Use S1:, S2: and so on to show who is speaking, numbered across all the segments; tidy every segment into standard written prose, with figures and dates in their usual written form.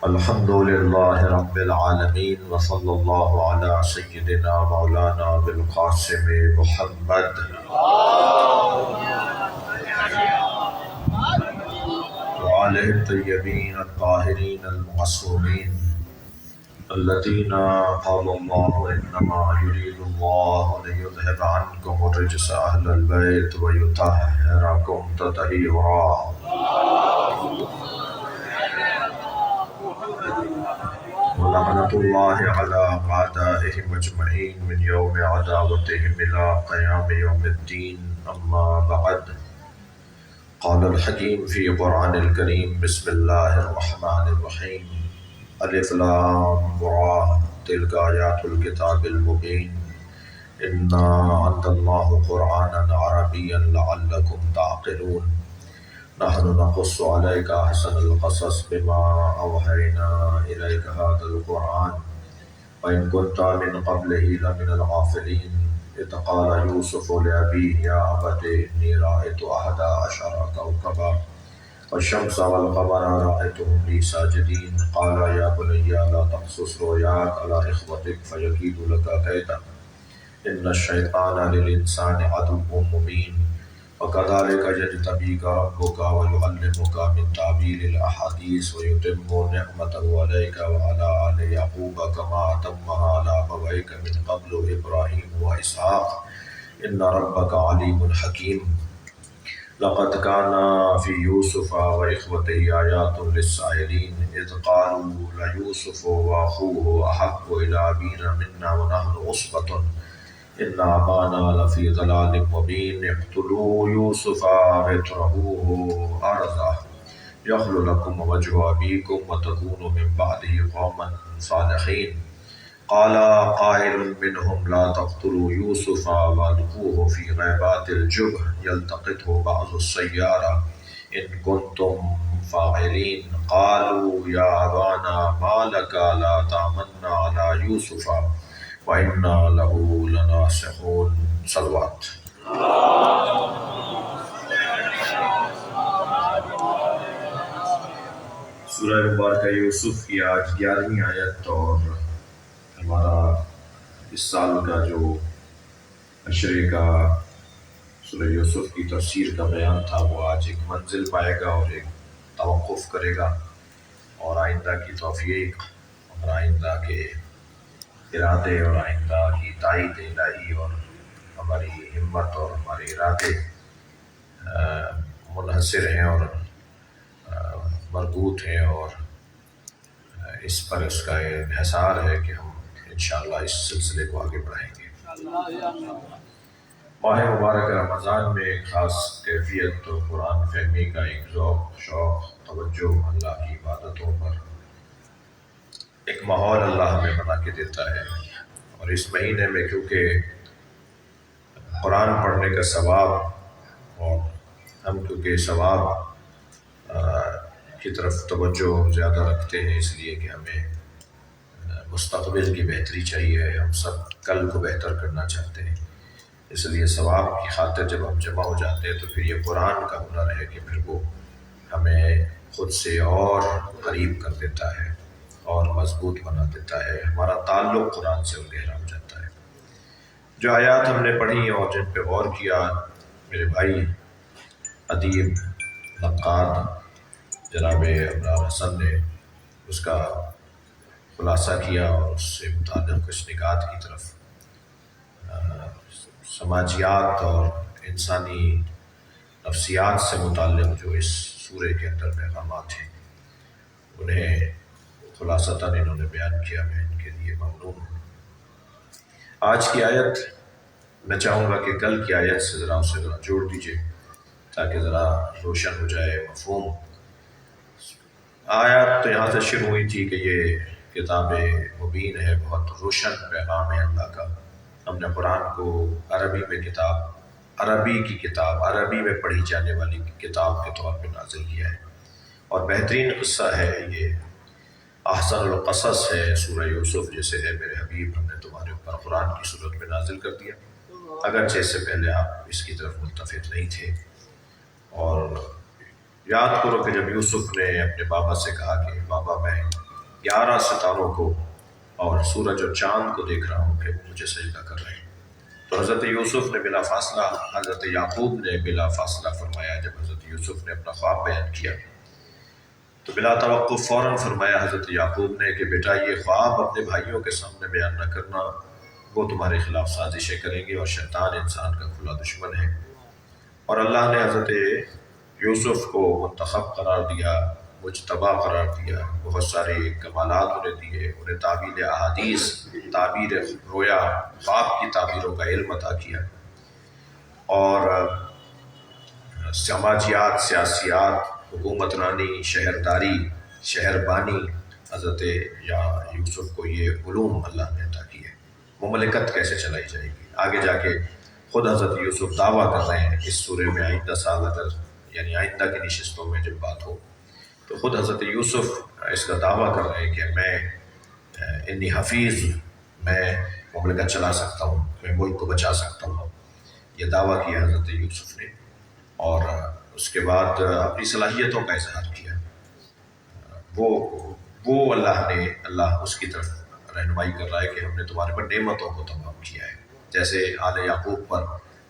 S1: الحمد لله رب العالمين وصلى الله على سيدنا مولانا بالقاسم محمد وآله الطيبين الطاهرين المعصومين الذين قال الله إنما يريد الله ليذهب عنكم الرجس أهل البيت ويطهركم تطهيرا. ولعنة الله على أعدائهم أجمعين من يوم عداوتهم إلى قيام يوم الدين. أما بعد، قال الحكيم في القرآن الكريم: بسم الله الرحمن الرحيم. ألف لام را تلك آيات الكتاب المبين. إنا أنزلناه قرآنا عربيا لعلكم تعقلون. نحن نقص عليك أحسن القصص بما أوحينا إليك هذا القرآن وإن كنت من قبله لمن الغافلين. إذ قال يوسف لأبيه: يا أبت إني رأيت 11 كوكبا والشمس والقمر رأيتهم لي ساجدين. قال يا بني لا تقصص رؤياك على إخوتك فيكيدوا لك كيدا إن الشيطان للإنسان عدو مبين. وكذلك يجتبيك ربك ويعلمك من تعبير الأحاديث ويتم نعمته عليك وعلى آل يعقوب كما أتمها على أبويك من قبل إبراهيم وإسحاق إن ربك عليم حكيم. لقد كان في يوسف وإخوته آيات للسائلين إذ قالوا ليوسف وأخوه أحب إلى أبينا منا ونحن عصبة إن أبانا لفي ضلال مبين. اقتلوا يوسف أو اطرحوه أرضا يخل لكم وجه أبيكم وتكونوا من بعده قوما صالحين. قال قائل منهم لا تقتلوا يوسف والقوه في غيبات الجب يلتقطه بعض السيارة إن كنتم فاعلين. قالوا يا أبانا ما لك لا تأمنا على يوسف وإنا له لناصحون. صلوات. سورہ مبارکہ یوسف کی آج 11ویں آیت اور ہمارا اس سال کا جو عشرے کا سورہ یوسف کی تفسیر کا بیان تھا وہ آج ایک منزل پائے گا اور ایک توقف کرے گا، اور آئندہ کی توفیق اور آئندہ کے ارادے اور آئندہ کی تائید الہی اور ہماری ہمت اور ہمارے ارادے منحصر ہیں اور مربوط ہیں، اور اس پر اس کا انحصار ہے کہ ہم انشاءاللہ اس سلسلے کو آگے بڑھائیں گے۔ ماہ مبارک رمضان میں ایک خاص کیفیت اور قرآن فہمی کا ایک ذوق، شوق، توجہ اللہ کی عبادتوں پر ایک ماحول اللہ ہمیں بنا کے دیتا ہے، اور اس مہینے میں کیونکہ قرآن پڑھنے کا ثواب، اور ہم کیونکہ ثواب کی طرف توجہ زیادہ رکھتے ہیں، اس لیے کہ ہمیں مستقبل کی بہتری چاہیے، ہم سب کل کو بہتر کرنا چاہتے ہیں، اس لیے ثواب کی خاطر جب ہم جمع ہو جاتے ہیں تو پھر یہ قرآن کا ہنر ہے کہ پھر وہ ہمیں خود سے اور قریب کر دیتا ہے اور مضبوط بنا دیتا ہے، ہمارا تعلق قرآن سے گہرا ہو جاتا ہے۔ جو آیات ہم نے پڑھی اور جن پہ غور کیا، میرے بھائی ادیب نقاد جناب ابرار حسن نے اس کا خلاصہ کیا، اور اس سے متعلق کچھ نکات کی طرف سماجیات اور انسانی نفسیات سے متعلق جو اس سورے کے اندر پیغامات ہیں انہیں خلاصتاً انہوں نے بیان کیا، میں ان کے لیے ممنون ہوں۔ آج کی آیت میں چاہوں گا کہ کل کی آیت سے اسے جوڑ دیجئے تاکہ ذرا روشن ہو جائے مفہوم۔ آیت تو یہاں سے شروع ہوئی تھی کہ یہ کتاب مبین ہے، بہت روشن پیغام ہے اللہ کا۔ ہم نے قرآن کو عربی میں عربی کی کتاب، عربی میں پڑھی جانے والی کتاب کے طور پہ نازل کیا ہے، اور بہترین قصہ ہے یہ، احسن القصص ہے سورہ یوسف، جیسے ہے میرے حبیب ہم نے تمہارے اوپر قرآن کی صورت میں نازل کر دیا، اگرچہ اس سے پہلے آپ اس کی طرف ملتفت نہیں تھے۔ اور یاد کرو کہ جب یوسف نے اپنے بابا سے کہا کہ بابا میں 11 ستاروں کو اور سورج اور چاند کو دیکھ رہا ہوں کہ وہ مجھے سجدہ کر رہے ہیں۔ تو حضرت یوسف نے بلا فاصلہ، حضرت یعقوب نے بلا فاصلہ فرمایا، جب حضرت یوسف نے اپنا خواب بیان کیا تو بلا توقف فوراً فرمایا حضرت یعقوب نے کہ بیٹا یہ خواب اپنے بھائیوں کے سامنے بیان نہ کرنا، وہ تمہارے خلاف سازشیں کریں گے، اور شیطان انسان کا کھلا دشمن ہے۔ اور اللہ نے حضرت یوسف کو منتخب قرار دیا، مجتبی قرار دیا، بہت سارے کمالات انہیں دیے، انہیں تعبیر احادیث، تعبیر رویا، خواب کی تعبیروں کا علم عطا کیا، اور سماجیات، سیاسیات، حکومت رانی، شہرداری، شہربانی، حضرت یوسف کو یہ علوم اللہ نے عطا کیے۔ مملکت کیسے چلائی جائے گی، آگے جا کے خود حضرت یوسف دعویٰ کر رہے ہیں اس سورے میں، آئندہ سال اگر یعنی آئندہ کی نشستوں میں جب بات ہو تو خود حضرت یوسف اس کا دعویٰ کر رہے ہیں کہ میں انی حفیظ، میں مملکت چلا سکتا ہوں، میں ملک کو بچا سکتا ہوں، یہ دعویٰ کیا حضرت یوسف نے، اور اس کے بعد اپنی صلاحیتوں کا اظہار کیا۔ وہ اللہ اس کی طرف رہنمائی کر رہا ہے کہ ہم نے تمہارے پر نعمتوں کو تمام کیا ہے، جیسے آل یعقوب پر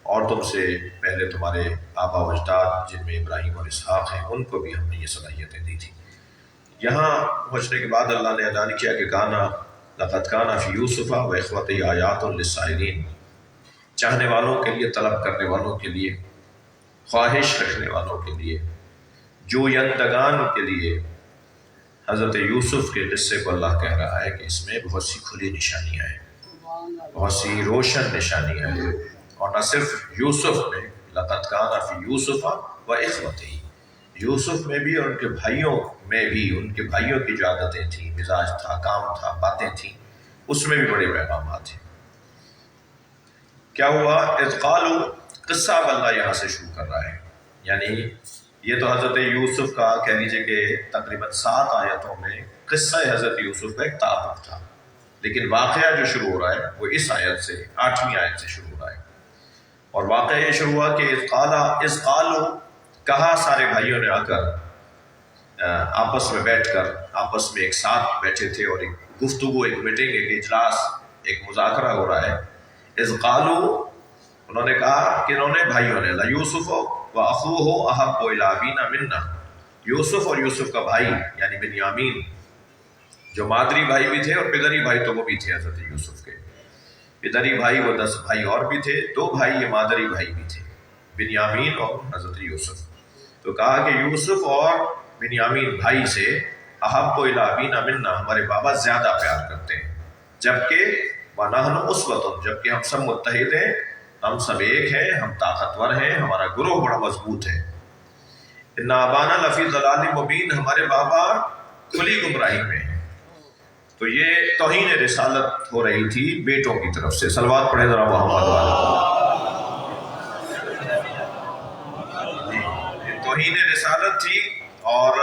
S1: اور تم سے پہلے تمہارے آبا و اجداد جن میں ابراہیم اور اسحاق ہیں، ان کو بھی ہم نے یہ صلاحیتیں دی تھیں۔ یہاں پہنچنے کے بعد اللہ نے اعلان کیا کہ لقد کان فی یوسف و اخوتہ آیات للسائلین، چاہنے والوں کے لیے، طلب کرنے والوں کے لیے، خواہش رکھنے والوں کے لیے، جویندگان کے لیے حضرت یوسف کے قصے کو اللہ کہہ رہا ہے کہ اس میں بہت سی کھلی نشانیاں ہیں، بہت سی روشن نشانیاں ہیں، اور نہ صرف یوسف میں، لقد کان فی یوسف و اخوتہ، یوسف میں بھی اور ان کے بھائیوں میں بھی، ان کے بھائیوں کی جو عادتیں تھیں، مزاج تھا، کام تھا، باتیں تھیں، اس میں بھی بڑے پیغامات ہیں۔ کیا ہوا؟ اذ قالوا، قصہ اب اللہ یہاں سے شروع کر رہا ہے، یعنی یہ تو حضرت یوسف کا کہہ لیجیے کہ تقریباً 7 آیتوں میں قصہ حضرت یوسف کا ایک تعارف تھا، لیکن واقعہ جو شروع ہو رہا ہے وہ اس آیت سے، 8ویں آیت سے شروع ہو رہا ہے، اور واقعہ یہ شروع ہوا کہ اذ قالوا، کہا سارے بھائیوں نے آ کر، آپس میں بیٹھ کر، آپس میں ایک ساتھ بیٹھے تھے، اور ایک گفتگو، ایک میٹنگ، ایک اجلاس، ایک مذاکرہ ہو رہا ہے۔ اذ قالوا، انہوں نے کہا، کہ انہوں نے بھائیوں نے، یوسف و اخوہ احب الی ابینا منا، یوسف اور یوسف کا بھائی یعنی بنیامین، جو مادری بھائی بھی تھے اور پدری بھائی تو وہ بھی تھے حضرت یوسف کے، پدری بھائی وہ 10 بھائی اور بھی تھے، 2 بھائی یہ مادری بھائی بھی تھے، بنیامین اور حضرت یوسف۔ تو کہا کہ یوسف اور بنیامین بھائی سے احب الی ابینا منا، ہمارے بابا زیادہ پیار کرتے ہیں، جبکہ وَنَحْنُ أُسْوَةٌ، جبکہ ہم سب متحد ہیں، ہم سب ایک ہیں، ہم طاقتور ہیں، ہمارا گروہ بڑا مضبوط ہے۔ اِنَّ أَبَانَا لَفِي ضَلَالٍ مُبِينٍ، ہمارے بابا کھلی گمراہی میں ہیں۔ تو یہ توہین رسالت ہو رہی تھی بیٹوں کی طرف سے۔ صلوات پڑھیں ذرا محمد والے۔ یہ توہین رسالت تھی، اور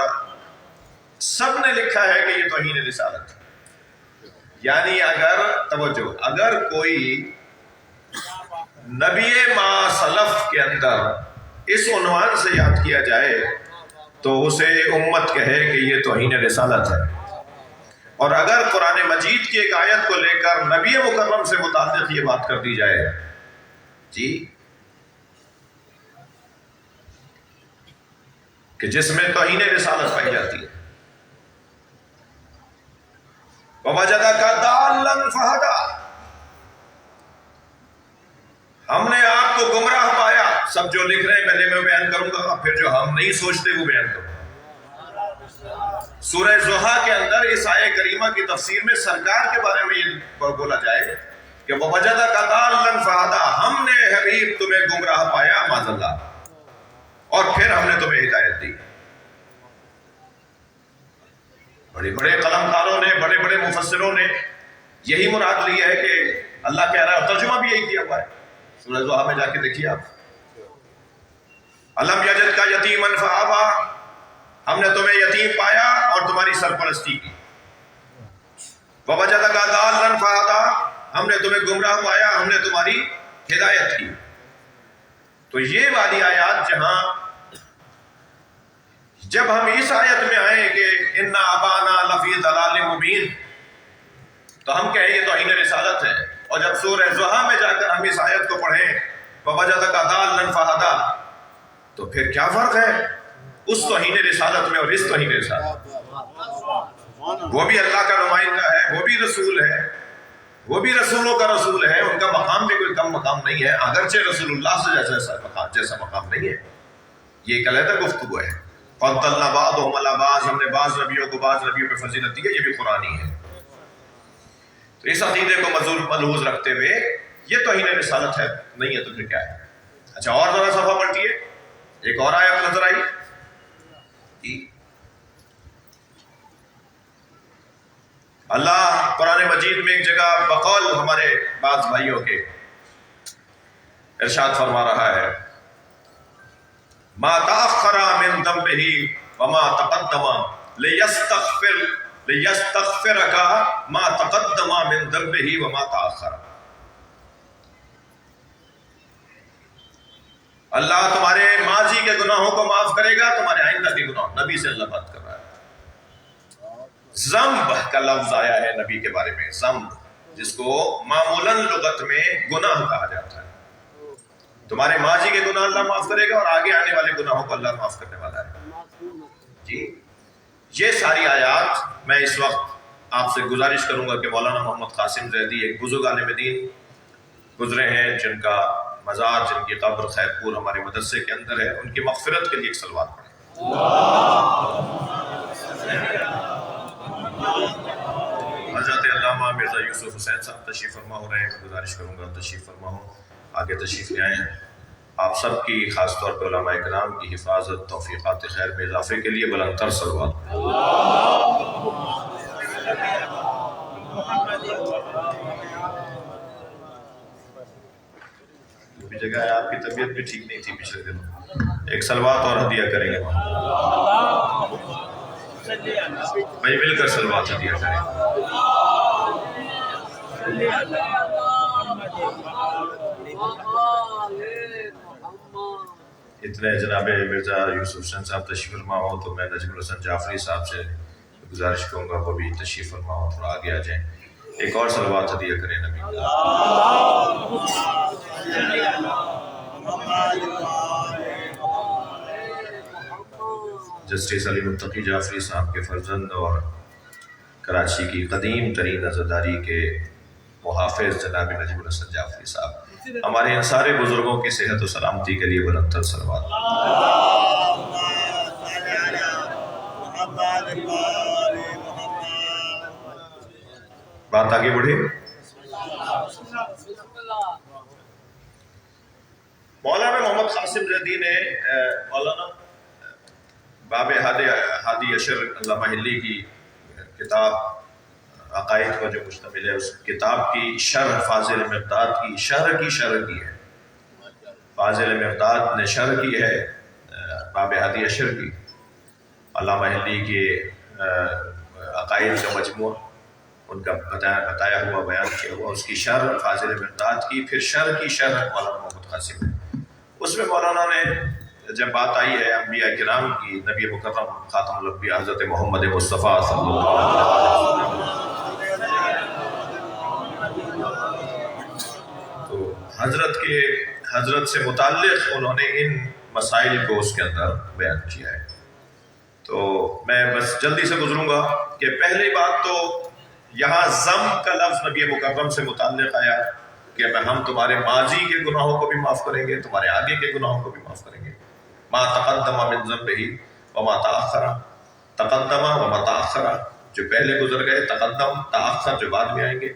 S1: سب نے لکھا ہے کہ یہ توہین رسالت ہے، یعنی اگر توجہ، اگر کوئی نبی ما سلف کے اندر اس عنوان سے یاد کیا جائے تو اسے امت کہے کہ یہ توہین رسالت ہے، اور اگر قرآن مجید کی ایک آیت کو لے کر نبی مکرم سے متعلق یہ بات کر دی جائے جی کہ جس میں توہین رسالت پائی جاتی ہے، وَوَجَدَكَ ضَالًّا فَهَدَىٰ، ہم نے آپ کو گمراہ پایا۔ سب جو لکھ رہے ہیں پہلے میں بیان کروں گا، پھر جو ہم نہیں سوچتے وہ بیان کروں گا۔ سورہ ضحیٰ کے اندر اس آیہ کریمہ کی تفسیر میں سرکار کے بارے میں یہ بولا جائے کہ وَوَجَدَكَ ضَالًّا فَهَدَىٰ، ہم نے حبیب تمہیں گمراہ پایا معاذ اللہ، اور پھر ہم نے تمہیں ہدایت دی۔ بڑے بڑے قلم کاروں نے، بڑے بڑے مفسروں نے یہی مراد لی ہے کہ اللہ کہہ رہا ہے، ترجمہ بھی یہی کیا ہوا ہے، سورہ ضحیٰ میں جا کے دیکھیے آپ، الم یجدک یتیما فآویٰ، ہم نے تمہیں یتیم پایا اور تمہاری سرپرستی کی۔ ووجدک ضالا فہدیٰ، ہم نے تمہیں گمراہ پایا، ہم نے تمہاری ہدایت کی۔ تو یہ والی آیات جہاں جب ہم اس آیت میں آئیں کہ ان ابانا لفی ضلال مبین، تو ہم کہیں یہ توہین رسالت ہے، اور جب سورہ ضحیٰ میں جا کر ہم اس آیت کو پڑھیں وَوَجَدَكَ ضَالًّا فَهَدَىٰ، تو پھر کیا فرق ہے اس توہین رسالت میں اور اس توہین رسالت میں؟ وہ بھی اللہ کا نمائندہ ہے، وہ بھی رسول ہے، وہ بھی رسولوں کا رسول ہے، ان کا مقام بھی کوئی کم مقام نہیں ہے، اگرچہ رسول اللہ سے جیسا مقام نہیں ہے۔ یہ ایک علیحدہ گفتگو ہے۔ فَضَّلْنَا بَعْضَهُمْ عَلَىٰ بَعْضٍ، ہم نے بعض نبیوں کو بعض نبیوں پہ فضیلت دی ہے، یہ بھی قرآنی ہے۔ تو اس عقیدے کو ملحوظ رکھتے ہوئے یہ توہین رسالت ہے نہیں ہے تو پھر کیا ہے؟ اچھا اور ذرا صفحہ پلٹیے، ایک اور آیت نظر آئی جی۔ اللہ قرآن مجید میں ایک جگہ بقول ہمارے بعض بھائیوں کے ارشاد فرما رہا ہے ما تأخر من ذنبه وما تقدم لیستغفرک ما تقدم من ذنبه وما تأخر۔ اللہ تمہارے ماضی کے گناہوں کو معاف کرے گا، تمہارے آئندہ کے گناہ۔ نبی سے اللہ بات کر رہا ہے۔ ذنب کا لفظ آیا ہے نبی کے بارے میں، ذنب جس کو معمولاً لغت میں گناہ کہا جاتا ہے۔ تمہارے ماضی کے گناہ اللہ معاف کرے گا اور آگے آنے والے گناہوں کو اللہ معاف کرنے والا ہے جی۔ یہ ساری آیات میں اس وقت آپ سے گزارش کروں گا کہ مولانا محمد قاسم زیدی ایک بزرگ عالم دین گزرے ہیں جن کا مزار، جن کی قبر خیرپور ہمارے مدرسے کے اندر ہے، ان کی مغفرت کے لیے ایک صلوات پڑھیں۔ حضرت علامہ مرزا یوسف حسین صاحب تشریف فرما ہو رہے ہیں، گزارش کروں گا تشریف فرما ہو، آگے تشریف لے آئے ہیں۔ آپ سب کی خاص طور پہ علماء کرام کی حفاظت، توفیقات خیر میں اضافے کے لیے بلند تر صلوات۔ بھی جگہ ہے، آپ کی طبیعت بھی ٹھیک نہیں تھی پچھلے دنوں، ایک صلوات اور ہدیہ کریں گے بھائی، مل کر صلوات ہدیہ کریں۔ اتنے جناب مرزا یوسف حسین صاحب تشریف فرما ہو تو میں نجم الحسن جعفری صاحب سے گزارش کروں گا وہ بھی تشریف فرما ہو، تھوڑا آگے آ جائیں، ایک اور صلوات ہدیہ کریں نبی۔ جسٹس علی متقی جعفری صاحب کے فرزند اور کراچی کی قدیم ترین عزاداری کے محافظ جناب نجم الحسن جعفری صاحب، ہمارے ان سارے بزرگوں کی صحت و سلامتی کے لیے بلند تر صلوات۔ بات آگے بڑھے۔ مولانا محمد قاسم زیدی نے مولانا باب ہادی اشر علامہ ہلی کی کتاب عقائد پر جو مشتمل ہے، اس کتاب کی شرح فاضل مقداد کی شرح کی ہے، فاضل مقداد نے شرح کی ہے باب ہادی اشر کی، علامہ ہلی کے عقائد کا مجموعہ، ان کا بتایا ہوا بیان کیا ہوا، اس کی شرح فاضل مقداد کی، پھر شرح کی شرح مولانا محمد قاسم۔ اس میں مولانا نے جب بات آئی ہے انبیاء کرام کی، نبی مکرم خاتم الانبیاء حضرت محمد مصطفیٰ صلی اللہ علیہ وسلم، تو حضرت سے متعلق انہوں نے ان مسائل کو اس کے اندر بیان کیا ہے۔ تو میں بس جلدی سے گزروں گا کہ پہلی بات تو یہاں ضم کا لفظ نبی مکرم سے متعلق آیا کہ ہم تمہارے ماضی کے گناہوں کو بھی معاف کریں گے، تمہارے آگے کے گناہوں کو بھی معاف کریں گے۔ ما تقدم من ذنبہ وما تأخر، تقدم وما تأخر، جو پہلے گزر گئے، تقدم تأخر جو بعد میں آئیں گے،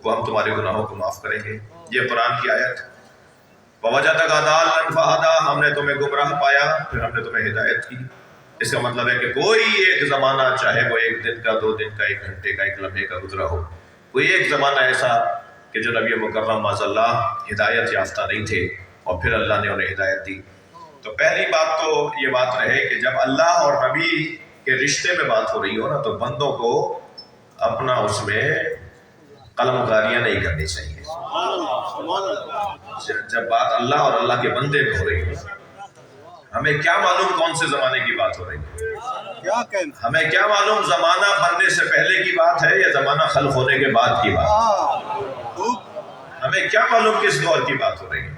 S1: وہ ہم تمہارے گناہوں کو معاف کریں گے۔ یہ قرآن کی آیت۔ وَوَجَدَكَ ضَالًّا فَهَدَىٰ، ہم نے تمہیں گمراہ پایا پھر ہم نے تمہیں ہدایت کی۔ اس کا مطلب ہے کہ کوئی ایک زمانہ، چاہے وہ ایک دن کا، 2 دن کا، 1 گھنٹے کا، 1 لمحے کا گزرا ہو، کوئی ایک زمانہ ایسا کہ جو نبی مکرم معاذ اللہ ہدایت یافتہ نہیں تھے اور پھر اللہ نے انہیں ہدایت دی۔ تو پہلی بات تو یہ بات رہے کہ جب اللہ اور نبی کے رشتے میں بات ہو رہی ہو نا، تو بندوں کو اپنا اس میں قلم کاریاں نہیں کرنی چاہیے۔ جب بات اللہ اور اللہ کے بندے میں ہو رہی ہو، ہمیں کیا معلوم کون سے زمانے کی بات ہو رہی ہے؟
S2: کیا کہنا؟
S1: ہمیں کیا معلوم زمانہ بننے سے پہلے کی بات ہے یا زمانہ خلق ہونے کے بعد کی بات؟ ہمیں کیا معلوم کس دور کی بات ہو رہی ہے؟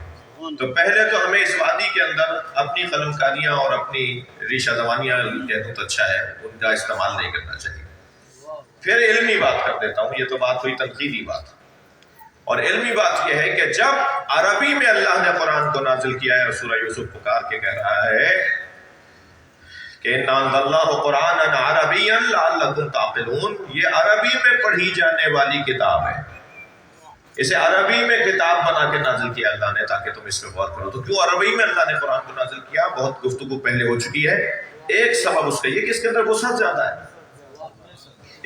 S1: تو پہلے تو ہمیں اس وادی کے اندر اپنی قلم کاریاں اور اپنی ریشہ دوانیاں کہتے تو اچھا ہے ان کا استعمال نہیں کرنا چاہیے. پھر علمی بات کر دیتا ہوں. یہ تو بات ہوئی تنقیدی بات. اور علمی بات یہ ہے کہ جب عربی میں اللہ نے قرآن کو نازل کیا ہے اور سورہ یوسف پکار کے کہہ رہا ہے کہ اِنَّا أَنزَلْنَاهُ قُرْآنًا عَرَبِيًّا لَعَلَّكُمْ تَعْقِلُونَ، یہ عربی میں پڑھی جانے والی کتاب ہے. اسے عربی میں کتاب بنا کے نازل کیا اللہ نے تاکہ تم اس پہ غور کرو. تو کیوں عربی میں اللہ نے قرآن کو نازل کیا؟ بہت گفتگو پہلے ہو چکی ہے. ایک سبب اس کا یہ کہ اس کے اندر وسعت زیادہ ہے.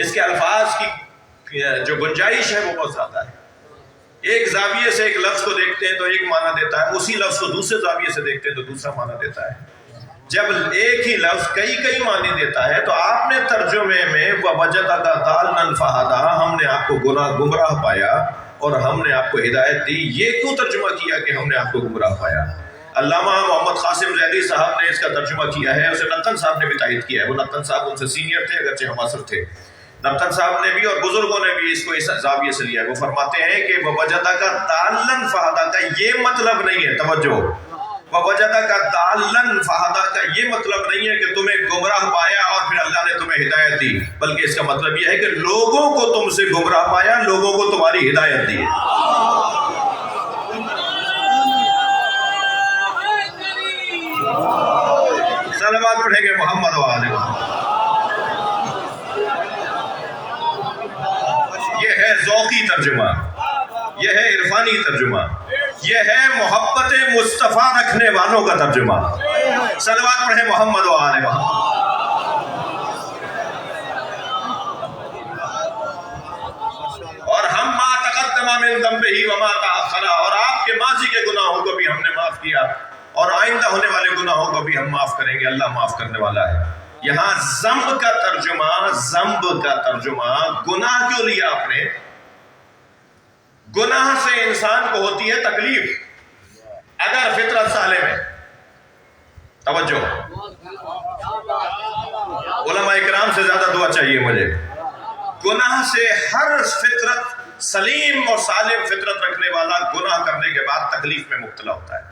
S1: اس کے الفاظ کی جو گنجائش ہے وہ بہت زیادہ ہے. ایک زاویے سے ایک لفظ کو دیکھتے ہیں تو ایک معنی دیتا ہے، اسی لفظ کو دوسرے زاویے سے دیکھتے ہیں تو دوسرا معنی دیتا ہے. جب ایک ہی لفظ کئی معنی دیتا ہے تو آپ نے ترجمے میں وَوَجَدَكَ ضَالًّا فَهَدَىٰ، ہم نے آپ کو گمراہ پایا اور ہم نے آپ کو ہدایت دی. یہ کیوں ترجمہ کیا کہ ہم نے آپ کو گمراہ پایا؟ علامہ محمد قاسم زیدی صاحب نے اس کا ترجمہ کیا ہے، اسے نقطن صاحب نے بھی تائید کیا ہے. وہ نقطن صاحب ان سے سینئر تھے اگرچہ ہم عصر تھے. نقطن صاحب نے بھی اور بزرگوں نے بھی اس کو اس زاویے سے لیا ہے. وہ فرماتے ہیں کہ وَوَجَدَكَ ضَالًّا فَهَدَىٰ کا یہ مطلب نہیں ہے، توجہ، وَوَجَدَكَ ضَالًّا فَهَدَىٰ کا یہ مطلب نہیں ہے کہ تمہیں گمراہ پایا اور پھر اللہ نے تمہیں ہدایت دی، بلکہ اس کا مطلب یہ ہے کہ لوگوں کو تم سے گمراہ پایا، لوگوں کو تمہاری ہدایت دی. صلوات پڑھیں گے محمد و آلہ محمد. یہ ہے ذوقی ترجمہ، یہ ہے عرفانی ترجمہ، یہ ہے محبت مصطفیٰ رکھنے والوں کا ترجمہ. صلوات پڑھیں محمد و آلہ محمد. اور ہم ما تقدم من ذنبہ وما تأخر، اور آپ کے ماضی کے گناہوں کو بھی ہم نے معاف کیا اور آئندہ ہونے والے گناہوں کو بھی ہم معاف کریں گے. اللہ معاف کرنے والا ہے. یہاں ذنب کا ترجمہ گناہ کیوں لیا آپ نے؟ گناہ سے انسان کو ہوتی ہے تکلیف اگر فطرت سالم ہے. توجہ، علماء اکرام سے زیادہ دعا چاہیے مجھے. گناہ سے ہر فطرت سلیم اور سالم فطرت رکھنے والا گناہ کرنے کے بعد تکلیف میں مبتلا ہوتا ہے.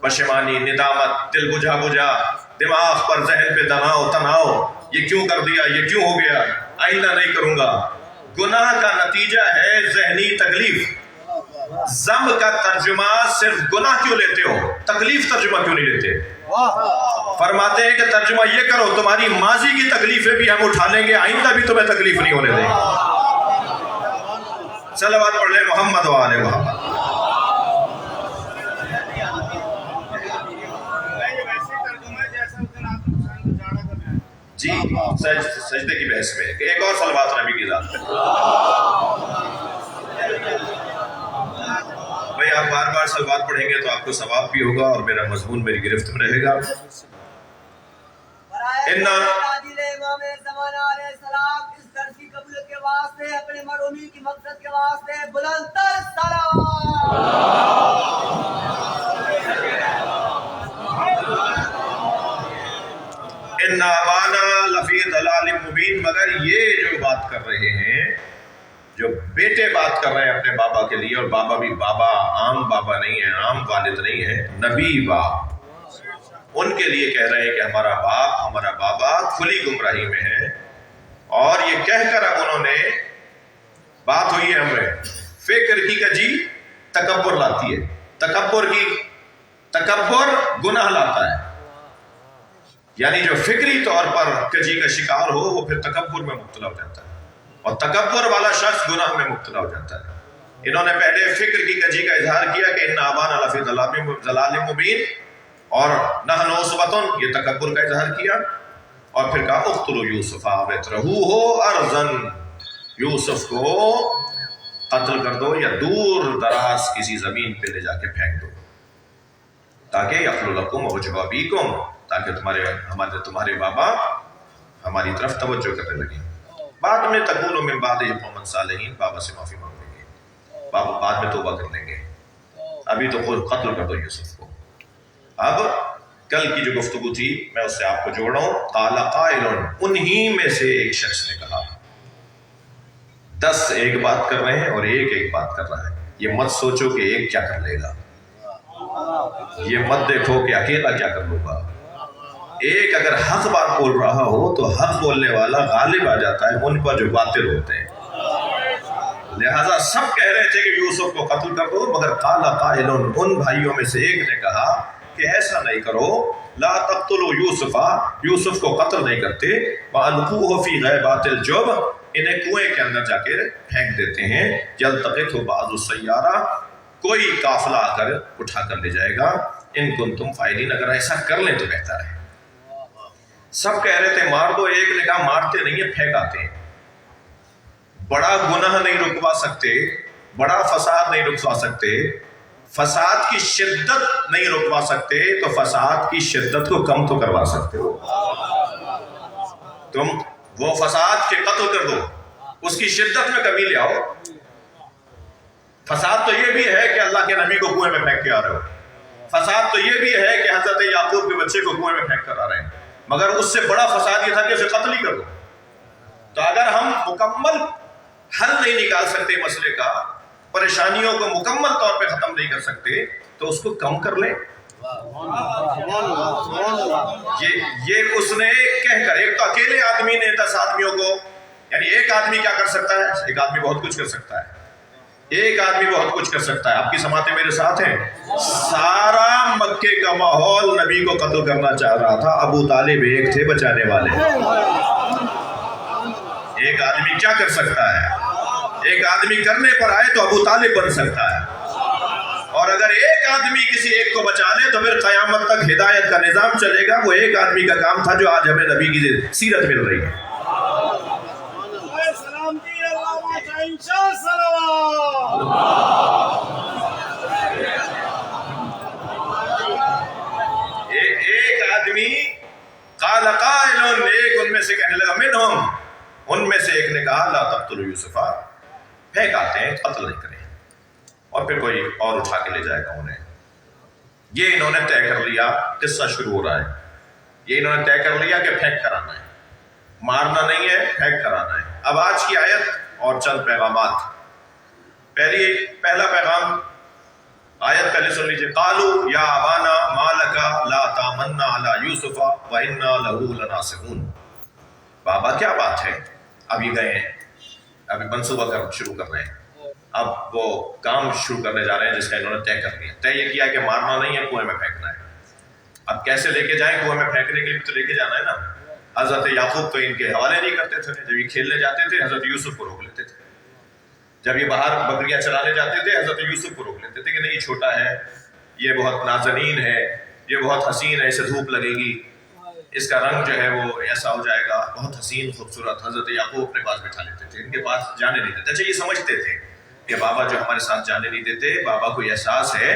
S1: پشیمانی، ندامت، دل بجھا، دماغ پر ذہن پہ تناؤ، یہ کیوں کر دیا، یہ کیوں ہو گیا، آئندہ نہیں کروں گا. گناہ کا نتیجہ ہے ذہنی تکلیف. ذنب کا ترجمہ صرف گناہ کیوں لیتے ہو، تکلیف ترجمہ کیوں نہیں لیتے؟ فرماتے ہیں کہ ترجمہ یہ کرو تمہاری ماضی کی تکلیفیں بھی ہم اٹھا لیں گے، آئندہ بھی تمہیں تکلیف نہیں ہونے دیں گے. صلوات پڑھ لیں محمد و آلہ محمد. جی سجدے کی بحث میں ایک اور صلوات نبی کی ذات پہ. بھئی آپ بار بار صلوات پڑھیں گے تو آپ کو ثواب بھی ہوگا اور میرا مضمون میری گرفت میں رہے گا.
S3: امام زمانہ علیہ السلام اس درس کی قبولیت کے واسطے اپنے مرحومی کی مقصد کے واسطے بلند تر
S1: ان ابانا لفی ضلال مبین. مگر یہ جو بات کر رہے ہیں، جو بیٹے بات کر رہے ہیں اپنے بابا کے لیے، اور بابا بھی بابا عام بابا نہیں ہے، عام والد نہیں ہے، نبی باپ، ان کے لیے کہہ رہے ہیں کہ ہمارا باپ، ہمارا بابا کھلی گمراہی میں ہے. اور یہ کہہ کر اب انہوں نے، بات ہوئی ہے ہمیں فکر کی کہ جی تکبر لاتی ہے، تکبر گناہ لاتا ہے. یعنی جو فکری طور پر کجی کا شکار ہو وہ پھر تکبر میں مبتلا ہو جاتا ہے، اور تکبر والا شخص گناہ میں مبتلا ہو جاتا ہے. انہوں نے پہلے فکر کی کجی کا اظہار کیا کہ ان آبانا لفی ضلال مبین، اور نحن عصبۃ، یہ تکبر کا اظہار کیا. اور پھر کہا اقتلوا یوسف واترحوہ ارضا، یوسف کو قتل کر دو یا دور دراز کسی زمین پہ لے جا کے پھینک دو، تاکہ یخل لکم وجہ ابیکم، تاکہ تمہارے بابا ہماری طرف توجہ کرنے لگے. بعد میں تکون من بعد قوم صالحین، بابا سے معافی مانگ لیں گے، بابا بعد میں توبہ کر لیں گے. ابھی تو خود قتل کر دو یوسف کو. اب کل کی جو گفتگو تھی میں اس سے آپ کو جوڑ رہا ہوں. قال قائل، انہی میں سے ایک شخص نے کہا. 10 ایک بات کر رہے ہیں اور ایک بات کر رہا ہے. یہ مت سوچو کہ ایک کیا کر لے گا، یہ مت دیکھو کہ اکیلا کیا کر لوں گا. ایک اگر حق بات بول رہا ہو تو حق بولنے والا غالب آ جاتا ہے ان پر جو باطل ہوتے ہیں. لہذا سب کہہ رہے تھے کہ یوسف کو قتل کر دو، مگر قال قائل، ان بھائیوں میں سے ایک نے کہا کہ ایسا نہیں کرو، لا تقتلوا یوسف، یوسف کو قتل نہیں کرتے، وَأَلْقُوهُ فِي غَیبَاتِ الْجُبِّ، انہیں کنویں کے اندر جا کے پھینک دیتے ہیں. یلتقطہ بعض السیارہ، کوئی قافلہ آ کر اٹھا کر لے جائے گا. ان کنتم فاعلین، اگر ایسا کر لیں تو بہتر ہے. سب کہہ رہے تھے مار دو، ایک نے کہا مارتے نہیں ہیں، پھینکاتے ہیں. بڑا گناہ نہیں رکوا سکتے، بڑا فساد نہیں رکوا سکتے، فساد کی شدت نہیں رکوا سکتے، تو فساد کی شدت کو کم تو کروا سکتے ہو. تم وہ فساد کے قتل کر دو، اس کی شدت میں کمی لے آؤ. فساد تو یہ بھی ہے کہ اللہ کے نبی کو کنویں میں پھینک کے آ رہے ہو. فساد تو یہ بھی ہے کہ حضرت یعقوب کے بچے کو کنویں میں پھینک کر آ رہے ہیں. مگر اس سے بڑا فساد یہ تھا کہ اسے قتل ہی کر دو. تو اگر ہم مکمل حل نہیں نکال سکتے مسئلے کا، پریشانیوں کو مکمل طور پہ ختم نہیں کر سکتے، تو اس کو کم کر لیں. یہ اس نے کہہ کر، ایک تو اکیلے آدمی نے 10 آدمیوں کو، یعنی ایک آدمی کیا کر سکتا ہے؟ ایک آدمی بہت کچھ کر سکتا ہے. ایک آدمی بہت کچھ کر سکتا ہے. آپ کی سماعتیں میرے ساتھ ہیں. سارا مکے کا ماحول نبی کو قتل کرنا چاہ رہا تھا. ابو طالب ایک تھے بچانے والے. ایک آدمی کیا کر سکتا ہے؟ ایک آدمی کرنے پر آئے تو ابو طالب بن سکتا ہے. اور اگر ایک آدمی کسی ایک کو بچا لے تو پھر قیامت تک ہدایت کا نظام چلے گا. وہ ایک آدمی کا کام تھا جو آج ہمیں نبی کی سیرت مل رہی ہے. ایک آدمی قال قائل، ایک ان میں سے کہنے لگا، منہم، ان میں سے ایک نے کہا، لا تقتلوا یوسف، پھینک آتے ہیں، قتل نہیں کریں. اور پھر کوئی اور اٹھا کے لے جائے گا انہیں. یہ انہوں نے طے کر لیا. قصہ شروع ہو رہا ہے. یہ انہوں نے طے کر لیا کہ پھینک کر آنا ہے، مارنا نہیں ہے، پھینک کر آنا ہے. اب آج کی آیت اور چند پیغامات. پہلا پیغام آیت پہلے سن لیجیے. قالوا یا ابانا ما لک لا تامنا علی یوسف وانا له لناصحون. بابا کیا بات ہے؟ اب یہ گئے ہیں، ابھی منصوبہ شروع کر رہے ہیں. اب وہ کام شروع کرنے جا رہے ہیں جس کا انہوں نے طے کر لیا. طے یہ کیا کہ مارنا نہیں ہے، کنویں میں پھینکنا ہے. اب کیسے لے کے جائیں؟ کنویں میں پھینکنے کے لیے تو لے کے جانا ہے نا. حضرت یعقوب تو ان کے حوالے نہیں کرتے تھے. جب یہ کھیلنے جاتے تھے حضرت یوسف کو روک لیتے تھے. جب یہ باہر بکریاں چرانے جاتے تھے حضرت یوسف کو روک لیتے تھے کہ نہیں، یہ چھوٹا ہے، یہ بہت نازنین ہے، یہ بہت حسین ہے، اسے دھوپ لگے گی، اس کا رنگ جو ہے وہ ایسا ہو جائے گا، بہت حسین خوبصورت. حضرت یعقوب اپنے پاس بٹھا لیتے تھے، ان کے پاس جانے نہیں دیتے. اچھا یہ سمجھتے تھے کہ بابا جو ہمارے ساتھ جانے نہیں دیتے، بابا کو یہ احساس ہے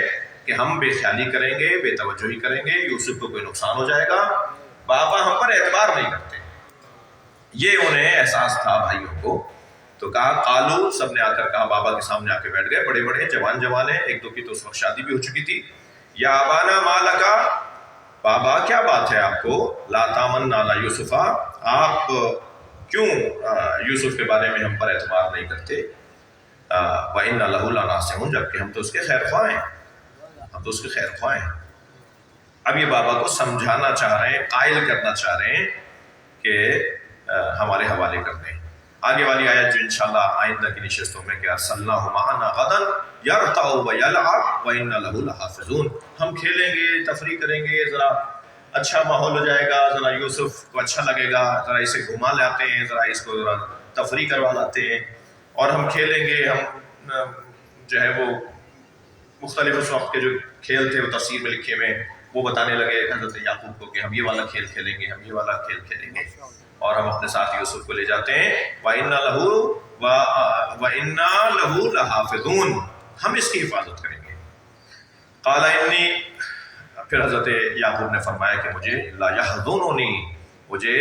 S1: کہ ہم بے خیالی کریں گے، بے توجہی کریں گے، یوسف کو کوئی نقصان ہو جائے گا، بابا ہم پر اعتبار نہیں کرتے. یہ انہیں احساس تھا بھائیوں کو. تو کہا قالو، سب نے آ کر کہا، بابا کے سامنے آ کے بیٹھ گئے. بڑے بڑے جوان ہیں، ایک دو کی تو اس وقت شادی بھی ہو چکی تھی. یا ابانا ما لک، بابا کیا بات ہے آپ کو، لا تامنا علی یوسف، آپ کیوں یوسف کے بارے میں ہم پر اعتبار نہیں کرتے. وَإِنَّا لَهُ لَنَاصِحُونَ، جبکہ ہم تو اس کے خیر خواہ ہیں، ہم تو اس کے خیر خواہ ہیں. اب یہ بابا کو سمجھانا چاہ رہے ہیں، قائل کرنا چاہ رہے ہیں کہ ہمارے حوالے کر دیں. آگے والی آیت جو انشاءاللہ آئندہ کی نشستوں میں کہ ارسلناہ معنا غدا یرتع ویلعب وَإِنَّا لَهُ لَحَافِظُونَ، ہم کھیلیں گے، تفریح کریں گے، ذرا اچھا ماحول ہو جائے گا، ذرا یوسف کو اچھا لگے گا، ذرا اسے گھما لاتے ہیں، ذرا اس کو ذرا تفریح کروا لاتے ہیں، اور ہم کھیلیں گے. ہم جو ہے وہ مختلف اس وقت کے جو کھیل تھے وہ تفسیر میں لکھے ہوئے، وہ بتانے لگے حضرت یعقوب کو کہ ہم یہ والا کھیل کھیلیں گے، ہم یہ والا کھیل کھیلیں گے، اور ہم اپنے ساتھ یوسف کو لے جاتے ہیں. وَإِنَّا لَهُ لَحَافِظُونَ، ہم اس کی حفاظت کریں گے. قَالَ إِنِّي، پھر حضرت یعقوب نے فرمایا کہ مجھے لا يَحْزُنُنِي، مجھے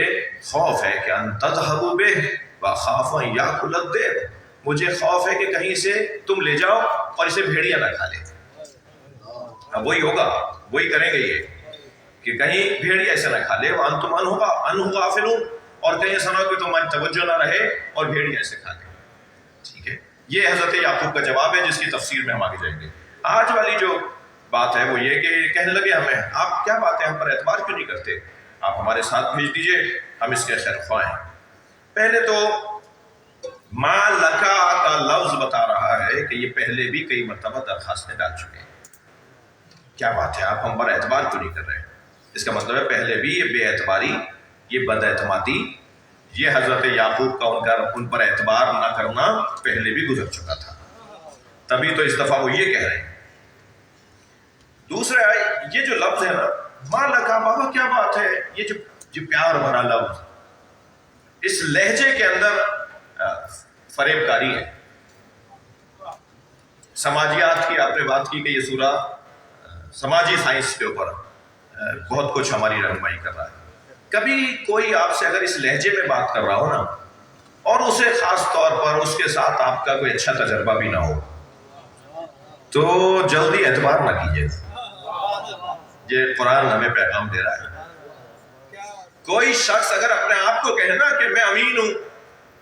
S1: خوف ہے کہ أَن تَذْهَبُوا بِهِ وَأَخَافُ أَن يَأْكُلَهُ الذِّئْبُ، مجھے خوف ہے کہ کہیں سے تم لے جاؤ اور اسے بھیڑیا نہ کھا لے. اب وہی ہوگا، وہی کریں گے یہ. کہ کہیں بھیڑیا ایسے نہ کھا لے وانتم عنہ غافلون، اور کہیں ایسا نہ ہو کہ تمہاری توجہ نہ رہے اور بھیڑیا ایسے کھا لے. ٹھیک ہے، یہ حضرت یعقوب کا جواب ہے جس کی تفسیر میں ہم آگے جائیں گے. آج والی جو بات ہے وہ یہ کہ کہنے لگے ہمیں آپ کیا بات ہے ہم پر اعتبار کیوں نہیں کرتے، آپ ہمارے ساتھ بھیج دیجئے ہم اس کے خیر خواہ ہیں. پہلے تو ما لکا کا لفظ بتا رہا ہے کہ یہ پہلے بھی کئی مرتبہ درخواستیں ڈال چکے ہیں. کیا بات ہے آپ ہم پر اعتبار کیوں نہیں کر رہے ہیں؟ اس کا مطلب ہے پہلے بھی یہ بے اعتباری، یہ بد اعتمادی، یہ حضرت یعقوب کا ان پر اعتبار نہ کرنا پہلے بھی گزر چکا تھا. تبھی تو اس دفعہ وہ یہ کہہ رہے ہیں. دوسرا یہ جو لفظ ہے نا ما لکا، بابا کیا بات ہے، یہ جو پیار بھرا لفظ، اس لہجے کے اندر فریب کاری ہے. سماجیات کی آپ نے بات کی کہ یہ سورہ سماجی سائنس کے اوپر بہت کچھ ہماری رہنمائی کر رہا ہے. کبھی کوئی آپ سے اگر اس لہجے میں بات کر رہا ہو نا اور اسے خاص طور پر اس کے ساتھ آپ کا کوئی اچھا تجربہ بھی نہ ہو تو جلدی اعتبار نہ کیجیے. یہ قرآن ہمیں پیغام دے رہا ہے. کوئی شخص اگر اپنے آپ کو کہنا کہ میں امین ہوں،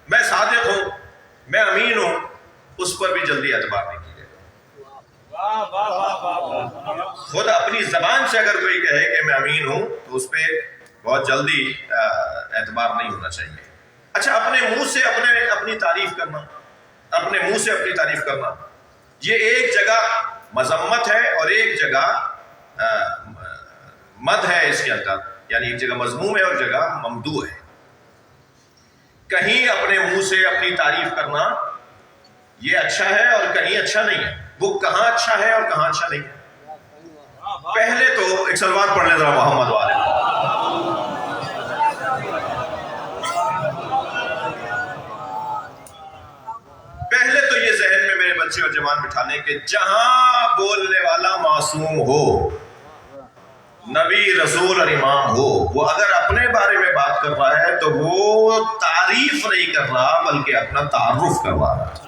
S1: میں صادق ہوں، میں امین ہوں، اس پر بھی جلدی اعتبار نہیں کیجیے. خود اپنی زبان سے اگر کوئی کہے کہ میں امین ہوں تو اس پہ بہت جلدی اعتبار نہیں ہونا چاہیے. اچھا، اپنے منہ سے اپنی تعریف کرنا، اپنے منہ سے اپنی تعریف کرنا، یہ ایک جگہ مذمت ہے اور ایک جگہ مد ہے اس کے اندر، یعنی ایک جگہ مذموم ہے اور جگہ ممدوح ہے. کہیں اپنے منہ سے اپنی تعریف کرنا یہ اچھا ہے اور کہیں اچھا نہیں ہے. وہ کہاں اچھا ہے اور کہاں اچھا نہیں ہے؟ پہلے تو ایک صلوات پڑھ لیں ذرا محمد والے. پہلے تو یہ ذہن میں میرے بچے اور جوان بٹھا لیں کہ جہاں بولنے والا معصوم ہو، نبی رسول اور امام ہو، وہ اگر اپنے بارے میں بات کر رہا ہے تو وہ تعریف نہیں کر رہا بلکہ اپنا تعارف کروا رہا ہے.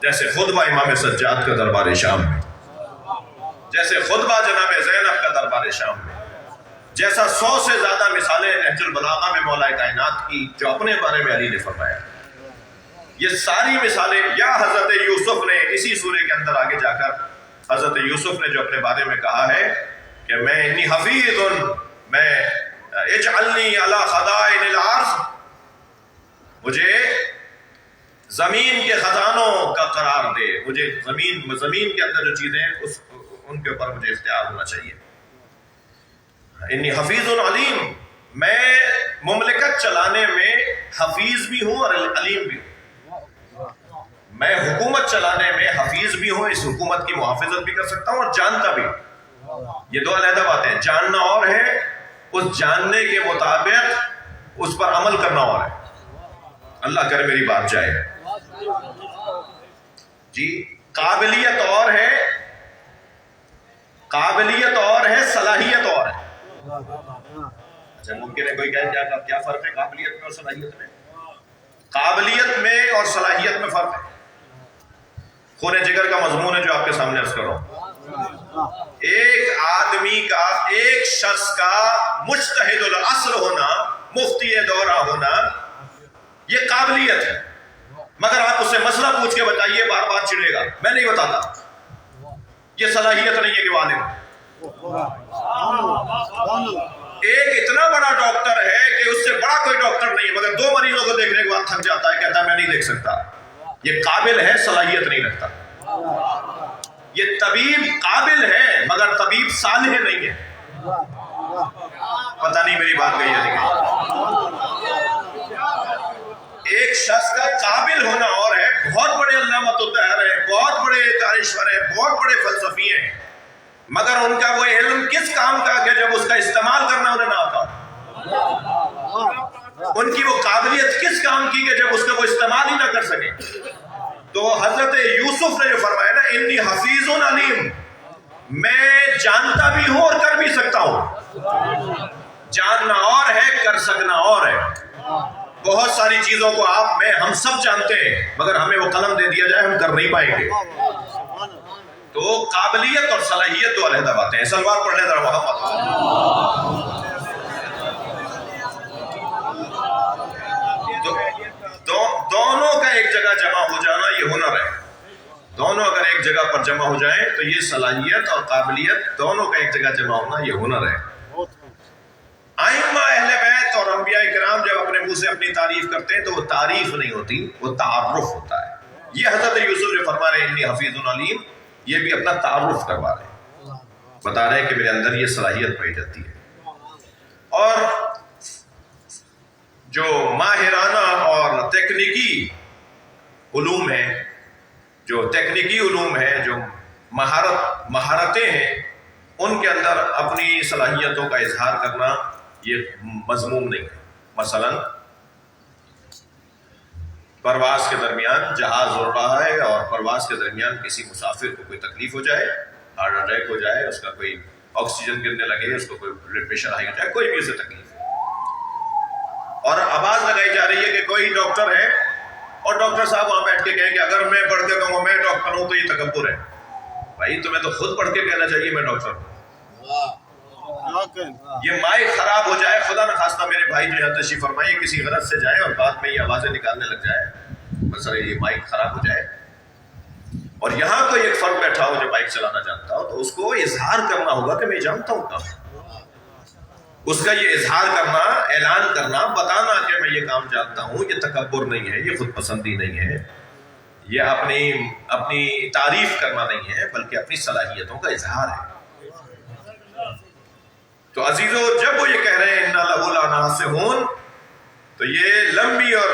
S1: جیسے خطبہ امام سجاد کا دربار شام میں، جیسے خطبہ جناب زینب کا دربار شام میں، جیسا 100 سے زیادہ مثالیں نہج البلاغہ میں مولا کائنات کی جو اپنے بارے میں علی نے فرمایا. یہ ساری مثالیں، یا حضرت یوسف نے اسی سورے کے اندر آگے جا کر حضرت یوسف نے جو اپنے بارے میں کہا ہے کہ میں انی حفیظ، میں اجعلنی علی خزائن الارض، مجھے زمین کے خزانوں کا قرار دے، مجھے زمین کے اندر جو چیزیں ان کے اوپر مجھے اختیار ہونا چاہیے. انی حفیظ علیم، میں مملکت چلانے میں حفیظ بھی ہوں اور علیم بھی ہوں. میں حکومت چلانے میں حفیظ بھی ہوں، اس حکومت کی محافظت بھی کر سکتا ہوں اور جانتا بھی. یہ دو علیحدہ باتیں ہیں. جاننا اور ہے، اس جاننے کے مطابق اس پر عمل کرنا اور ہے. اللہ کرے میری بات جائے. جی، قابلیت اور ہے، قابلیت اور ہے، صلاحیت اور ہے. اچھا، ممکن ہے کوئی کہے کیا فرق ہے قابلیت میں اور صلاحیت میں؟ قابلیت میں اور صلاحیت میں فرق ہے. خون جگر کا مضمون ہے جو آپ کے سامنے عرض کر رہا ہوں. ایک آدمی کا، ایک شخص کا مجتہد العصر ہونا، مفتی دورہ ہونا، یہ قابلیت ہے. مگر آپ اس سے مسئلہ پوچھ کے بتائیے، بار بار چڑھے گا، میں نہیں بتاتا. یہ صلاحیت نہیں ہے کہ عالم. ایک اتنا بڑا ڈاکٹر ہے کہ اس سے بڑا کوئی ڈاکٹر نہیں ہے، مگر 2 مریضوں کو دیکھنے کے بعد تھک جاتا ہے، کہتا ہے میں نہیں دیکھ سکتا. یہ قابل ہے، صلاحیت نہیں رکھتا. یہ طبیب قابل ہے مگر طبیب صالح نہیں ہے. پتہ نہیں میری بات گئی ہے نہیں. ایک شخص کا قابل ہونا اور ہے، بہت بڑے علامت الدہر ہے، بہت بڑے دانشور ہے، بہت بڑے فلسفی ہیں، مگر ان کا وہ علم کس کام کا کہ جب اس کا استعمال کرنا انہیں نہ آتا. ان کی وہ قابلیت کس کام کی کہ جب اس کا وہ استعمال ہی نہ کر سکے. تو حضرت یوسف نے جو فرمایا نا انی حفیظ علیم، میں جانتا بھی ہوں اور کر بھی سکتا ہوں. جاننا اور ہے، کر سکنا اور ہے. بہت ساری چیزوں کو ہم سب جانتے ہیں، مگر ہمیں وہ قلم دے دیا جائے ہم کر نہیں پائیں گے. تو قابلیت اور صلاحیت دو علیحدہ باتیں ہیں. سلوات پڑھ لیں ذرا محمد. دونوں کا ایک جگہ جمع ہو جانا یہ ہنر ہے. دونوں اگر ایک جگہ پر جمع ہو جائیں تو یہ صلاحیت اور قابلیت دونوں کا ایک جگہ جمع ہونا یہ ہنر ہے. ائمہ اہل بیت اور انبیاء کرام جب اپنے منہ سے اپنی تعریف کرتے ہیں تو وہ تعریف نہیں ہوتی، وہ تعارف ہوتا ہے. یہ حضرت یوسف جو فرما رہے ہیں انی حفیظ علیم، یہ بھی اپنا تعارف کروا رہے ہیں، بتا رہے ہیں کہ میرے اندر یہ صلاحیت پائی جاتی ہے. اور جو ماہرانہ اور تکنیکی علوم ہیں، جو تکنیکی علوم ہیں، جو مہارتیں ہیں، ان کے اندر اپنی صلاحیتوں کا اظہار کرنا یہ مذموم نہیں ہے. مثلا پرواز کے درمیان جہاز اڑ رہا ہے اور پرواز کے درمیان کسی مسافر کو کوئی تکلیف ہو جائے، ہارٹ اٹیک ہو جائے، اس کا کوئی آکسیجن گرنے لگے، اس کو کوئی بلڈ پریشر ہائی ہو جائے، کوئی بھی اسے تکلیف ہے، اور آواز لگائی جا رہی ہے کہ کوئی ڈاکٹر ہے، اور ڈاکٹر صاحب وہاں بیٹھ کے کہیں کہ اگر میں پڑھ کے کہوں میں ڈاکٹر ہوں تو یہ تکبر ہے. بھائی تمہیں تو خود پڑھ کے کہنا چاہیے میں ڈاکٹر ہوں. یہ مائک خراب ہو جائے، خدا نہ خواستہ میرے بھائی جو یہاں تشریف فرمائیے کسی غرض سے جائے اور بعد میں یہ آوازیں نکالنے لگ جائے، مثلا یہ مائک خراب ہو جائے، اور یہاں کوئی ایک فرد بیٹھا ہو جو مائک چلانا جانتا ہو، تو اس کو اظہار کرنا ہوگا کہ میں جانتا ہوں کام. اس کا یہ اظہار کرنا، اعلان کرنا، بتانا کہ میں یہ کام جانتا ہوں، یہ تکبر نہیں ہے، یہ خود پسندی نہیں ہے، یہ اپنی تعریف کرنا نہیں ہے، بلکہ اپنی صلاحیتوں کا اظہار ہے. تو عزیزو، جب وہ یہ کہہ رہے ہیں اِنَّا لَهُ لَنَاصِحُونَ، تو یہ لمبی اور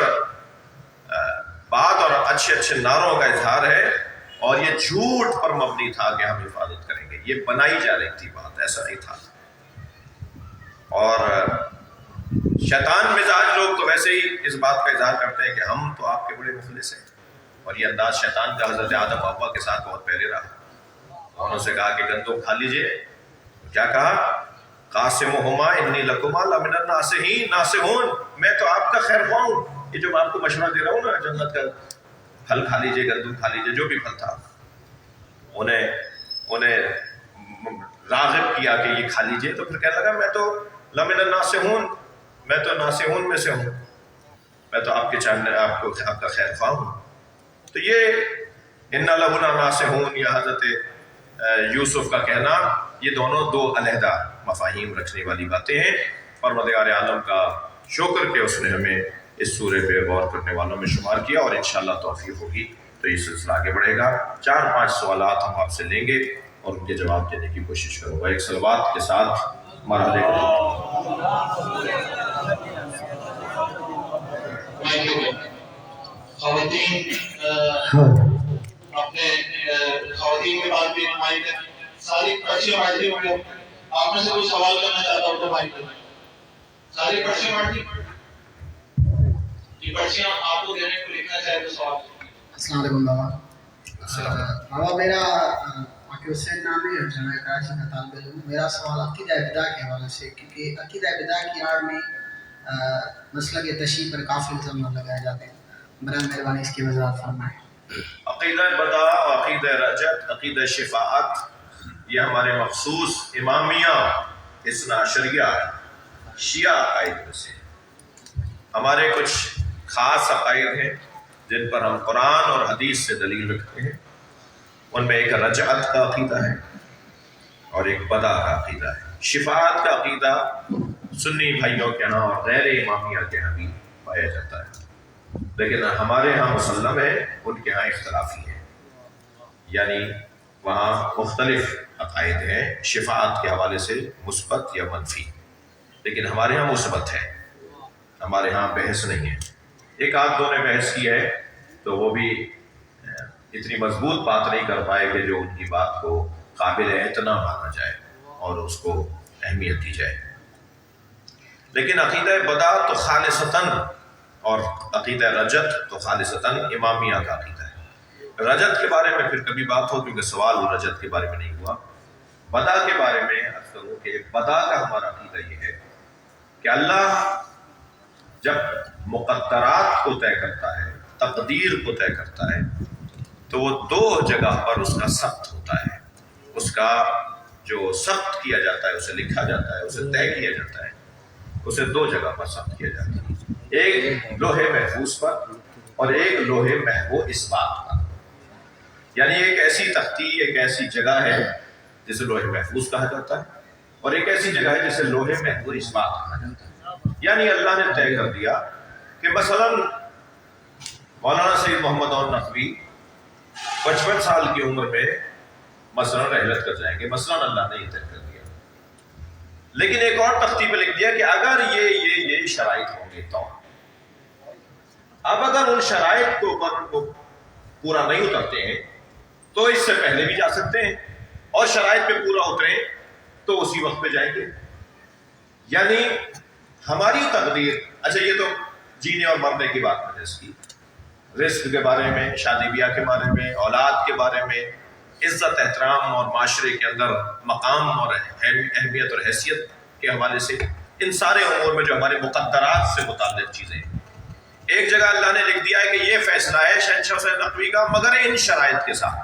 S1: بات اور اچھے اچھے نعروں کا اظہار ہے، اور یہ جھوٹ پر مبنی تھا کہ ہم حفاظت کریں گے. یہ بنائی جا رہی تھی بات، ایسا نہیں تھا. اور شیطان مزاج لوگ تو ویسے ہی اس بات کا اظہار کرتے ہیں کہ ہم تو آپ کے بڑے مخلص ہیں، اور یہ انداز شیطان کا حضرت آدم حوا کے ساتھ بہت پہلے رہا. انہوں سے کہا کہ گندم کھا لیجئے، کیا کہا؟ قاسمہما انی لکما لمن الناصحین ناصحون، میں تو آپ کا خیر خواہ ہوں. یہ جو میں آپ کو مشورہ دے رہا ہوں نا، جنت کا پھل کھا لیجئے، گندم کھا لیجئے، جو بھی پھل تھا، انہیں راغب کیا کہ یہ کھا لیجئے. تو پھر کہنے لگا میں تو لمن الناصحون، میں تو ناصحون میں سے ہوں، میں تو آپ کا خیر خواہ ہوں. تو یہ اِنَّا لَهُ لَنَاصِحُونَ، یا حضرت یوسف کا کہنا، یہ دونوں دو علیحدہ مفاہیم رکھنے والی باتیں ہیں. پروردگار عالم کا شکر کہ اس نے ہمیں اس سورے پہ غور کرنے والوں میں شمار کیا، اور انشاءاللہ توفیق ہوگی تو یہ سلسلہ آگے بڑھے گا. 4-5 سوالات ہم آپ سے لیں گے اور ان کے جواب دینے کی کوشش کروں گا. ایک صلوات کے ساتھ مرحلے
S2: خواتین اپنے خواتین کے پاس بھی مائک ہے، ساری پرچیاں بانٹی ہوئی. آپ میں سے کوئی سوال کرنا چاہتا ہو تو مائک ہے. ساری پرچیاں بانٹی، یہ پرچیاں آپ کو دینے کو لکھنا چاہے تو سوال.
S4: السلام علیکم بابا. بابا میرا عاقب حسین نام ہے، جامعہ کراچی کا طالب علم. میرا سوال عقیدہ بدع کے حوالے سے، کیونکہ عقیدہ بدع کی آڑ میں مسلک تشیع پر کافی الزام لگائے جاتے ہیں. برائے مہربانی اس کی وضاحت فرمائیں.
S1: عقیدہ بدع، عقیدہ رجعت، عقیدہ شفاعت، یہ ہمارے مخصوص امامیہ اثنا عشریہ شیعہ عقائد میں سے ہمارے کچھ خاص عقائد ہیں جن پر ہم قرآن اور حدیث سے دلیل رکھتے ہیں. ان میں ایک رجعت کا عقیدہ ہے اور ایک بدع کا عقیدہ ہے. شفاعت کا عقیدہ سنی بھائیوں کے ہاں اور غیر امامیہ کے ہاں بھی پایا جاتا ہے، لیکن ہمارے ہاں مسلم ہے، ان کے ہاں اختلافی ہے، یعنی وہاں مختلف عقائد ہیں شفاعت کے حوالے سے، مثبت یا منفی. لیکن ہمارے ہاں مثبت ہے، ہمارے ہاں بحث نہیں ہے. ایک آدھ دو نے بحث کی ہے تو وہ بھی اتنی مضبوط بات نہیں کر پائے کہ جو ان کی بات کو قابل اعتنا مانا جائے اور اس کو اہمیت دی جائے. لیکن عقیدہ بدع تو خالصتاً، اور عقیدہ رجعت تو خالصتاً امامیہ کا عقیدہ ہے. رجعت کے بارے میں پھر کبھی بات ہو، کیونکہ سوال رجعت کے بارے میں نہیں ہوا. بدع کے بارے میں عرض کروں کہ بدع کا ہمارا عقیدہ یہ ہے کہ اللہ جب مقدرات کو طے کرتا ہے، تقدیر کو طے کرتا ہے، تو وہ دو جگہ پر اس کا ثبت ہوتا ہے. کا جو ثبت کیا جاتا ہے، اسے لکھا جاتا ہے، اسے طے کیا جاتا ہے، اسے دو جگہ پر ثبت کیا جاتا ہے، ایک لوح محفوظ پر اور ایک لوح محو اثبات پر۔ یعنی ایک ایسی تختی، ایک ایسی جگہ ہے جسے لوح محفوظ کہا جاتا ہے، اور ایک ایسی جگہ ہے جسے لوح محو اثبات کہا جاتا ہے۔ یعنی اللہ نے طے کر دیا کہ مثلا مولانا سید محمد اور نقوی 55 سال کی عمر میں مثلا رحلت کر جائیں گے، مثلا اللہ نے یہ طے کر دیا۔ لیکن ایک اور تختی پہ لکھ دیا کہ اگر یہ شرائط ہوں گے تو اب اگر ان شرائط کو پورا نہیں اترتے ہیں تو اس سے پہلے بھی جا سکتے ہیں، اور شرائط پہ پورا اتریں تو اسی وقت پہ جائیں گے۔ یعنی ہماری تقدیر، اچھا یہ تو جینے اور مرنے کی بات ہے، اس کی رزق کے بارے میں، شادی بیاہ کے بارے میں، اولاد کے بارے میں، عزت احترام اور معاشرے کے اندر مقام اور اہمیت اور حیثیت کے حوالے سے، ان سارے امور میں جو ہمارے مقدرات سے متعلق چیزیں ہیں، ایک جگہ اللہ نے لکھ دیا ہے کہ یہ فیصلہ ہے شہنشاہ حسین نقوی کا، مگر ان شرائط کے ساتھ۔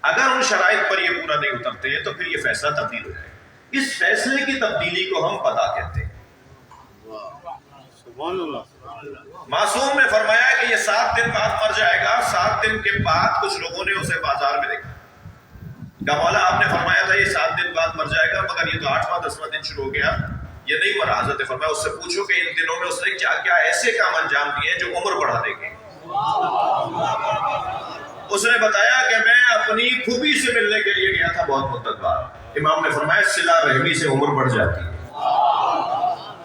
S1: اگر ان شرائط پر یہ پورا نہیں اترتے ہیں تو پھر یہ فیصلہ تبدیل ہو جائے گا۔ اس فیصلے کی تبدیلی کو ہم قضا کہتے ہیں۔ معصوم نے فرمایا کہ یہ 7 دن بعد مر جائے گا، 7 دن کے بعد کچھ لوگوں نے اسے بازار میں دیکھا، کہا مولا آپ نے فرمایا تھا یہ 7 دن بعد مر جائے گا، مگر یہ تو 8واں 10واں دن شروع ہو گیا، یہ نہیں مرا۔ حضرت نے فرمایا اس سے پوچھو کہ ان دنوں میں اس نے کیا کیا ایسے کام انجام دیے جو عمر بڑھا دیں گے۔ اس نے بتایا کہ میں اپنی پھوپھی سے ملنے کے لیے گیا تھا بہت مدت بعد۔ امام نے فرمایا صلہ رحمی سے عمر بڑھ جاتی ہے۔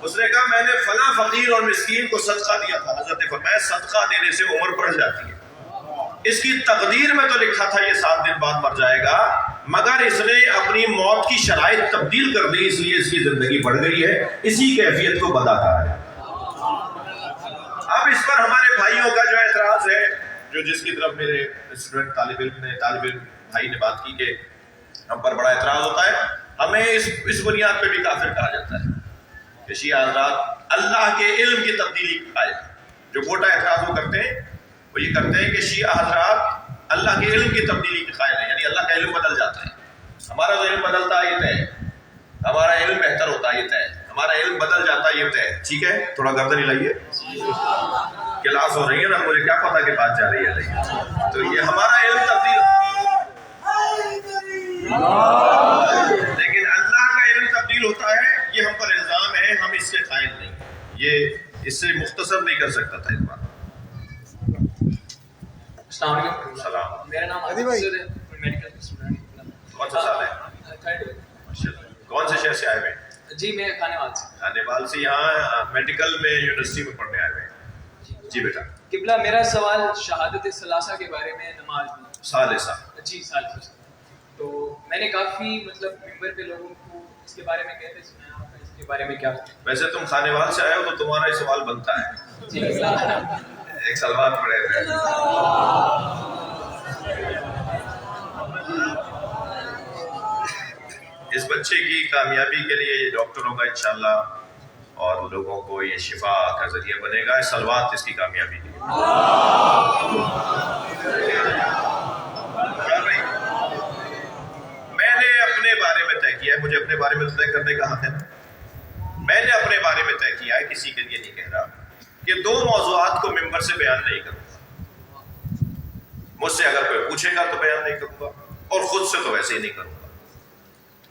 S1: اس نے کہا میں نے فلاں فقیر اور مسکین کو صدقہ دیا تھا، حضرت نے فرمایا صدقہ دینے سے عمر بڑھ جاتی ہے۔ اس کی تقدیر میں تو لکھا تھا یہ 7 دن بعد مر جائے گا، مگر اس نے اپنی موت کی شرائط تبدیل کر دی، اس لیے اس کی زندگی بڑھ گئی ہے۔ اسی کیفیت کو بدا کہا ہے۔ اب اس پر ہمارے بھائیوں کا جو اعتراض ہے، جو جس کی طرف میرے اسٹوڈنٹ طالب علم بھائی نے بات کی کہ ہم پر بڑا اعتراض ہوتا ہے، ہمیں اس بنیاد پہ بھی کافر کہا جاتا ہے کہ شیعہ حضرات اللہ کے علم کی تبدیلی قائل ہیں۔ جو موٹا اعتراض وہ کرتے ہیں، وہ یہ کرتے ہیں کہ شیعہ حضرات اللہ کے علم کی تبدیلی کے قائل ہیں، یعنی اللہ کا علم بدل جاتا ہے، ہمارا جو علم بدلتا ہے یہ طے ہے، ہمارا علم بہتر ہوتا ہے یہ طے ہے، ہمارا علم بدل جاتا ہے یہ طے ہے۔ ٹھیک ہے، تھوڑا گردن ہلائیے، کلاس ہو رہی ہے نا، مجھے کیا پتا کہ بات جا رہی ہے نہیں، تو یہ ہمارا علم تبدیل، لیکن اللہ کا علم تبدیل ہوتا ہے، یہ ہم پر الزام ہے، ہم اس کے قائل نہیں، یہ اس سے مختصر نہیں کر سکتا تھا اس بات۔
S5: السلام علیکم۔
S1: السلام۔
S5: میرا نام عادل ہے، میڈیکل کا اسٹوڈنٹ۔
S1: کون سا سال ہے؟
S5: 3rd۔
S1: کون سے شہر سے آئے ہوئے ہیں؟
S5: جی میں کھانے وال سے۔
S1: کھانے وال سے یہاں میڈیکل میں یونیورسٹی میں پڑھنے آئے ہوئے ہیں؟ جی بیٹا۔
S5: قبلہ میرا سوال شہادت ثلاثہ کے بارے میں، نماز میں
S1: ثالثہ۔
S5: جی ثالثہ، تو میں نے کافی ممبر پہ لوگوں کو اس کے بارے میں کہتے سنا، آپ کا اس کے بارے میں کیا؟ ویسے
S1: تم خانے وال سے آئے ہو تو تمہارا یہ سوال بنتا ہے۔
S5: جی
S1: ایک سلمان پڑے ہوئے اس بچے کی کامیابی کے لیے یہ ڈاکٹر ہوگا انشاءاللہ، اور لوگوں کو یہ شفا کا ذریعہ بنے گا۔ سلوات اس کی کامیابی کے لیے۔ میں نے اپنے بارے میں طے کیا ہے، مجھے اپنے بارے میں طے کرنے کا حق ہے نا، میں نے اپنے بارے میں طے کیا ہے، کسی کے لیے نہیں کہہ رہا، کہ 2 موضوعات کو ممبر سے بیان نہیں کروں گا۔ مجھ سے اگر کوئی پوچھے گا تو بیان نہیں کروں گا، اور خود سے تو ویسے ہی نہیں کروں گا۔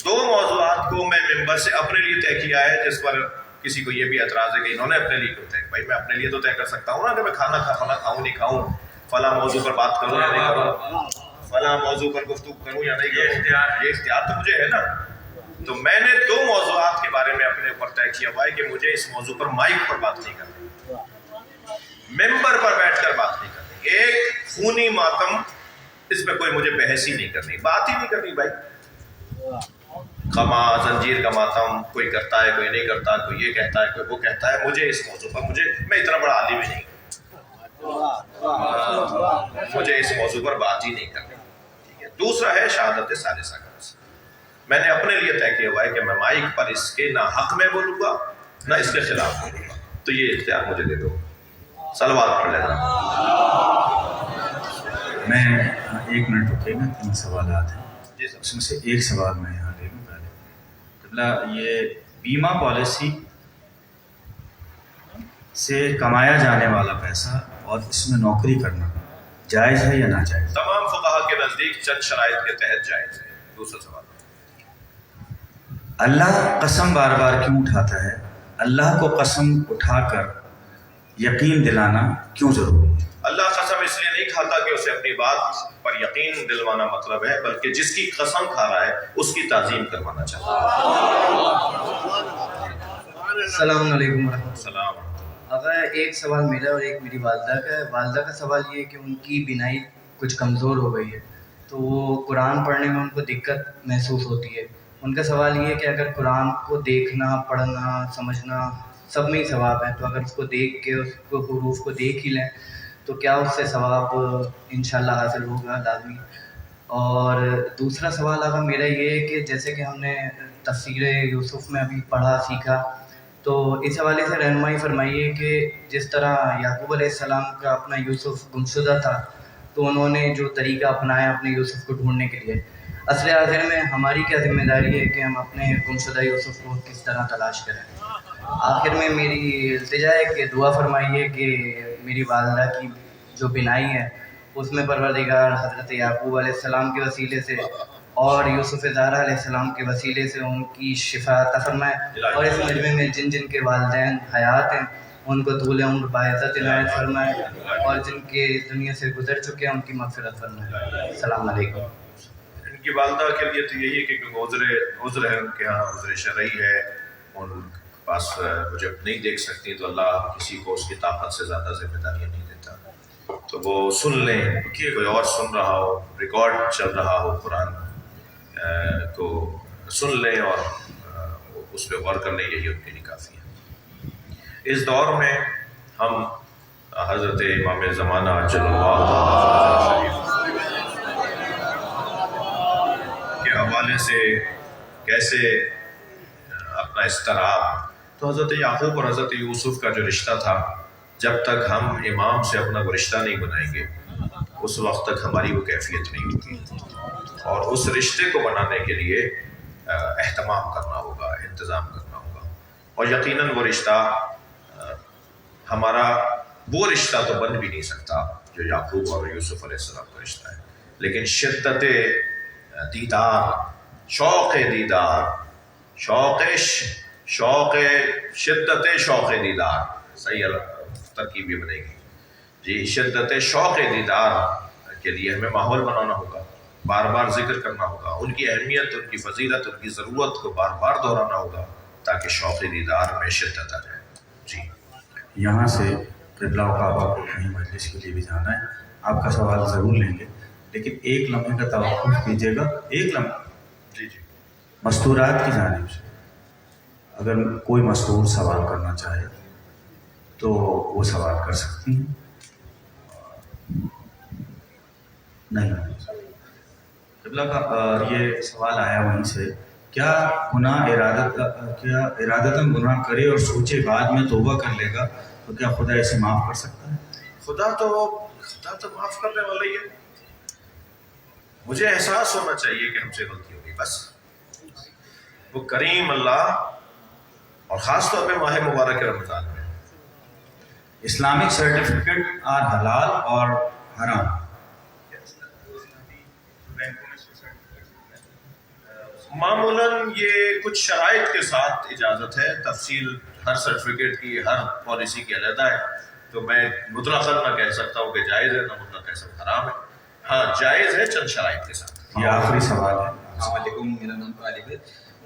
S1: 2 موضوعات کو میں ممبر سے اپنے لیے طے کیا ہے، جس پر کسی کو یہ بھی اعتراض ہے کہ انہوں نے اپنے لیے کیوں طے، بھائی میں اپنے لیے تو طے کر سکتا ہوں نا کہ میں کھانا کھاؤں نہیں کھاؤں، فلاں موضوع پر بات کروں یا نہیں کروں، فلاں موضوع پر گفتگو کروں یا نہیں کروں، یہ اختیار تو مجھے ہے نا۔ تو میں نے 2 موضوعات کے بارے میں اپنے اوپر طے کیا ہوا ہے کہ مجھے اس موضوع پر مائک پر بات نہیں کرنی، ممبر پر بیٹھ کر بات نہیں کرنی۔ ایک خونی ماتم، اس پہ کوئی مجھے بحث ہی نہیں کرنی، بات ہی نہیں کرنی بھائی۔ خما زنجیر کا ماتم کوئی کرتا ہے، کوئی نہیں کرتا، کوئی یہ کہتا ہے، کوئی وہ کہتا ہے، مجھے اس موضوع پر میں اتنا بڑا عالم ہی نہیں، مجھے اس موضوع پر بات ہی نہیں کرنی۔ ٹھیک ہے۔ دوسرا ہے شہادت ثالثہ کا مسئلہ، میں نے اپنے لیے طے کیا ہوا ہے کہ میں مائک پر اس کے نہ حق میں بولوں گا نہ اس کے خلاف بولوں گا، تو یہ اختیار مجھے دے دو۔ صلوات پڑھ لینا۔
S6: میں 1 منٹ رکے گا، 3 سوالات ہیں۔
S1: جی سر.
S6: اس میں سے ایک سوال میں یہاں لے لوں پہلے. قبلہ یہ بیمہ پالیسی سے کمایا جانے والا پیسہ اور اس میں نوکری کرنا جائز ہے یا ناجائز؟
S1: تمام فقہا کے نزدیک چند شرائط کے تحت جائز ہے. دوسرا سوال.
S6: اللہ قسم بار بار کیوں اٹھاتا ہے؟ اللہ کو قسم اٹھا کر یقین دلانا کیوں ضروری ہے؟
S1: اللہ قسم اس لیے نہیں کھاتا کہ اسے اپنی بات پر یقین دلوانا مطلب ہے، بلکہ جس کی قسم کھا رہا ہے اس کی تعظیم کروانا چاہتا ہے.
S7: السلام علیکم ورحمۃ
S1: السلام.
S7: اللہ. اگر ایک سوال میرا اور ایک میری والدہ کا ہے. والدہ کا سوال یہ ہے کہ ان کی بینائی کچھ کمزور ہو گئی ہے، تو وہ قرآن پڑھنے میں ان کو دقت محسوس ہوتی ہے. ان کا سوال یہ ہے کہ اگر قرآن کو دیکھنا، پڑھنا، سمجھنا سب میں ہی ثواب ہے، تو اگر اس کو دیکھ کے اس کو حروف کو دیکھ ہی لیں تو کیا اس سے ثواب انشاءاللہ حاصل ہوگا لازمی؟ اور دوسرا سوال اگر میرا یہ ہے کہ جیسے کہ ہم نے تفسیر یوسف میں ابھی پڑھا سیکھا، تو اس حوالے سے رہنمائی فرمائیے کہ جس طرح یعقوب علیہ السلام کا اپنا یوسف گمشدہ تھا، تو انہوں نے جو طریقہ اپنایا اپنے یوسف کو ڈھونڈنے کے لیے، اصل حاضر میں ہماری کیا ذمہ داری ہے کہ ہم اپنے گمشدہ یوسف کو کس طرح تلاش کریں؟ آخر میں میری التجا ہے کہ دعا فرمائیے کہ میری والدہ کی جو بینائی ہے اس میں پروردگار حضرت یعقوب علیہ السلام کے وسیلے سے اور یوسف زہرا علیہ السلام کے وسیلے سے ان کی شفا عطا فرمائے، اور اس مجمع میں جن جن کے والدین حیات ہیں ان کو طول عمر باعزت عنایت فرمائے، اور جن کے دنیا سے گزر چکے ہیں ان کی مغفرت فرمائے. السلام علیکم.
S1: ان کی والدہ کے لیے تو یہی ہے کہ عذر ہے ان کے ہاں، عذر شرعی ہے، ان کے پاس وہ جب نہیں دیکھ سکتی تو اللہ کسی کو اس کی طاقت سے زیادہ ذمہ داریاں نہیں دیتا. تو وہ سن لیں کہ کوئی اور سن رہا ہو، ریکارڈ چل رہا ہو قرآن کو سن لیں اور اس پہ غور کر لیں، یہی ان کے لیے کافی ہے. اس دور میں ہم حضرت امام زمانہ جل اللہ تعالیٰ کے حوالے سے کیسے اپنا استراب، تو حضرت یعقوب اور حضرت یوسف کا جو رشتہ تھا، جب تک ہم امام سے اپنا وہ رشتہ نہیں بنائیں گے اس وقت تک ہماری وہ کیفیت نہیں ہوتی. اور اس رشتے کو بنانے کے لیے اہتمام کرنا ہوگا، انتظام کرنا ہوگا. اور یقیناً وہ رشتہ ہمارا وہ رشتہ تو بن بھی نہیں سکتا جو یعقوب اور یوسف علیہ السلام کا رشتہ ہے، لیکن شدت دیدار، شوق دیدار، شدت شوق دیدار، صحیح ترکیب یہ بنے گی جی. شدت شوق دیدار کے لیے ہمیں ماحول بنانا ہوگا، بار بار ذکر کرنا ہوگا، ان کی اہمیت، ان کی فضیلت، ان کی ضرورت کو بار بار دہرانا ہوگا تاکہ شوق دیدار میں شدت آ جائے. جی
S6: یہاں سے قبلہ و کعبہ کو کہیں مجلس کے لیے بھی جانا ہے. آپ کا سوال ضرور لیں گے، لیکن ایک لمحے کا توقف کیجیے گا. ایک لمحہ.
S1: جی جی.
S6: مستورات کی جانب سے اگر کوئی مستور سوال کرنا چاہے تو وہ سوال کر سکتی ہیں. نہیں قبلہ کا یہ سوال آیا وہیں سے، کیا ارادتاً گناہ کرے اور سوچے بعد میں توبہ کر لے گا تو کیا خدا اسے معاف کر سکتا ہے؟
S1: خدا تو معاف کرنے والا ہی ہے. مجھے احساس ہونا چاہیے کہ ہم سے غلطی ہوگی، بس. وہ کریم اللہ، اور خاص طور پہ ماہ مبارک رمضان میں
S6: اسلامک سرٹیفکیٹ آر حلال اور حرام.
S1: معمولاً یہ کچھ شرائط کے ساتھ اجازت ہے. تفصیل ہر سرٹیفکیٹ کی، ہر پالیسی کی علیحدہ ہے، تو میں مطلقاً نہ کہہ سکتا ہوں کہ جائز ہے، نہ مطلق کہہ سکتا حرام ہے. ہاں جائز ہے چند شرائط کے ساتھ.
S6: یہ آخری سوال ہے.
S8: السلام علیکم. میرا نام طالب ہے.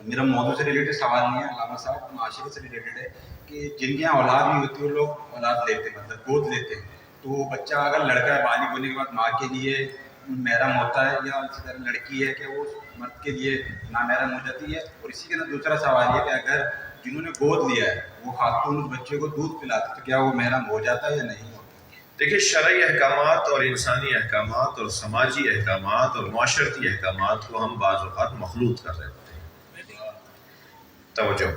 S8: میرا موضوع سے ریلیٹڈ سوال نہیں ہے علامہ صاحب، معاشرے سے ریلیٹڈ ہے کہ جن کے یہاں اولاد نہیں ہوتی وہ لوگ اولاد لیتے ہیں، مطلب گود لیتے ہیں. تو بچہ اگر لڑکا ہے بالغ ہونے کے بعد ماں کے لیے محرم ہوتا ہے، یا اسی طرح لڑکی ہے کہ وہ مرد کے لیے نامحرم ہو جاتی ہے. اور اسی کے اندر دوسرا سوال یہ کہ اگر جنہوں نے گود لیا ہے وہ خاتون اس بچے کو دودھ پلاتے تو کیا وہ محرم ہو جاتا ہے یا نہیں ہوتا؟
S1: دیکھیے، شرعی احکامات اور انسانی احکامات اور سماجی احکامات اور معاشرتی احکامات کو ہم بعض اوقات مخلوط کر رہے ہوتے ہیں. توجہ.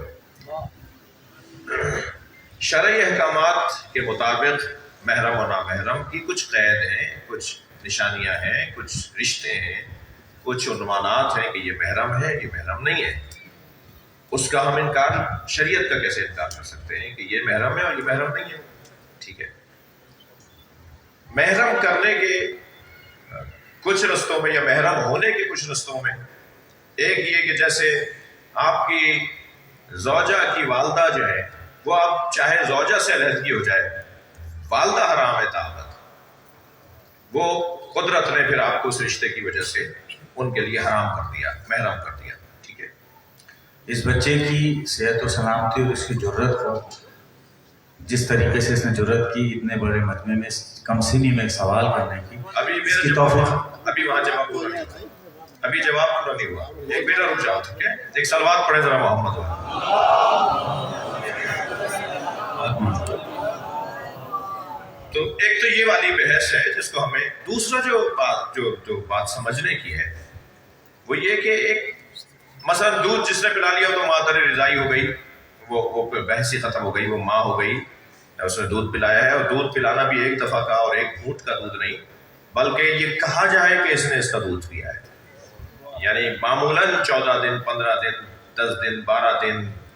S1: شرعی احکامات کے مطابق محرم و نامحرم کی کچھ قید ہیں، کچھ نشانیاں ہیں، کچھ رشتے ہیں. کچھ عنوانات ہیں کہ یہ محرم ہے، یہ محرم نہیں ہے، اس کا ہم انکار شریعت کا کیسے انکار کر سکتے ہیں کہ یہ محرم ہے اور یہ محرم نہیں ہے؟ ٹھیک ہے، محرم کرنے کے کچھ رستوں میں یا محرم ہونے کے کچھ رستوں میں ایک یہ کہ جیسے آپ کی زوجہ کی والدہ جو ہے وہ آپ چاہے زوجہ سے علیحدگی ہو جائے، والدہ حرام ہے تابت، وہ قدرت نے پھر آپ کو اس رشتے کی وجہ سے ان کے لیے حرام کر دیا، محرم کر دیا. ٹھیک ہے،
S6: اس بچے کی صحت و سلامتی اور اس کی جرت کو جس طریقے سے اس نے جرت کی اتنے بڑے مجمع میں کم سنی میں سوال کرنے کی،
S1: ابھی
S6: اس
S1: میرا
S6: کی
S1: جواب
S6: توفیق
S1: ابھی وہاں جواب پورا نہیں ہوا، ابھی جواب پورا نہیں ہوا. ایک بیٹا رک جاؤ. ٹھیک ہے، ایک سلوات پڑھے ذرا محمد والے. تو ایک تو یہ والی بحث ہے جس کو ہمیں دوسرا جو بات سمجھنے کی ہے وہ یہ کہ ایک مثلا دودھ جس نے پلا لیا تو مادر رضائی ہو گئی، وہ بحث ہی ختم ہو گئی، وہ ماں ہو گئی، اس نے دودھ پلایا ہے. اور دودھ پلانا بھی ایک دفعہ کا اور ایک گھونٹ کا دودھ نہیں، بلکہ یہ کہا جائے کہ اس نے اس کا دودھ پیا ہے. یعنی معمولاً 14 دن 15 دن 10 دن 12 دن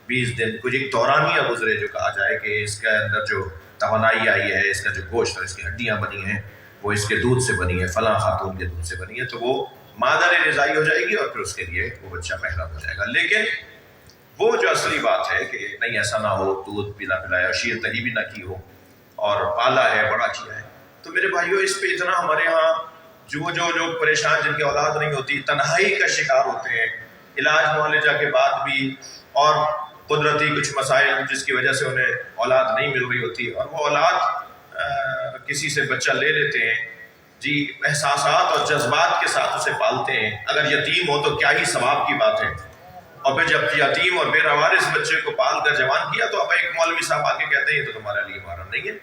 S1: 20 دن کچھ ایک دورانیہ گزرے جو کہا جائے کہ اس کے اندر جو توانائی آئی ہے، اس کا جو گوشت اور اس کی ہڈیاں بنی ہیں وہ اس کے دودھ سے بنی ہے، فلاں خاتون کے دودھ سے بنی ہے، تو وہ مادر رضائی ہو جائے گی اور پھر اس کے لیے وہ بچہ محرم ہو جائے گا. لیکن وہ جو اصلی بات ہے کہ نہیں ایسا نہ ہو، دودھ پلایا، شیر تہی بھی نہ کی ہو اور پالا ہے، بڑا کیا ہے، تو میرے بھائیوں اس پہ اتنا ہمارے ہاں جو پریشان جن کی اولاد نہیں ہوتی، تنہائی کا شکار ہوتے ہیں، علاج معالجہ کے بعد بھی، اور قدرتی کچھ مسائل جس کی وجہ سے انہیں اولاد نہیں مل رہی ہوتی، اور وہ اولاد کسی سے بچہ لے لیتے ہیں جی، احساسات اور جذبات کے ساتھ اسے پالتے ہیں. اگر یتیم ہو تو کیا ہی ثواب کی بات ہے، اور پھر جب یتیم اور بے روارث بچے کو پال کر جوان کیا تو اب ایک مولوی صاحب آ کے کہتے ہیں یہ تو تمہارے لیے محرم نہیں ہے،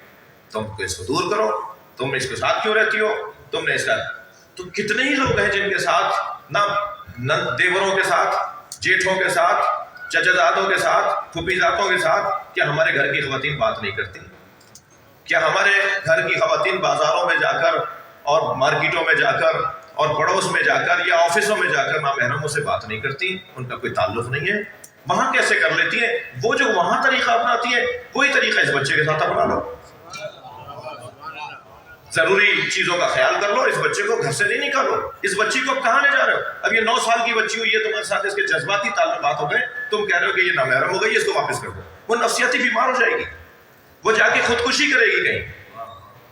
S1: تم کو اس کو دور کرو، تم اس کے ساتھ کیوں رہتی ہو، تم نے اس کا. تو کتنے ہی لوگ ہیں جن کے ساتھ نہ دیوروں کے ساتھ، جیٹھوں کے ساتھ، چچا زادوں کے ساتھ، پھوپھی زادوں کے ساتھ، کیا ہمارے گھر کی خواتین بات نہیں کرتی؟ کیا ہمارے گھر کی خواتین بازاروں میں جا کر اور مارکیٹوں میں جا کر اور پڑوس میں جا کر یا آفسوں میں جا کر نامحرموں سے بات نہیں کرتی؟ ان کا کوئی تعلق نہیں ہے، وہاں کیسے کر لیتی ہیں؟ وہ جو وہاں طریقہ اپناتی ہے وہی طریقہ اس بچے کے ساتھ اپنا لو. ضروری چیزوں کا خیال کر لو، اس بچے کو گھر سے نہیں نکالو. اس بچی کو کہاں لے جا رہے ہو؟ اب یہ 9 سال کی بچی ہوئی ہے، تمہارے ساتھ اس کے جذباتی تعلقات ہو گئے، تم کہہ رہے ہو کہ یہ نامحرم ہو گئی، اس کو واپس کر دو. وہ نفسیاتی بیمار ہو جائے گی، وہ جا کے خودکشی کرے گی کہیں،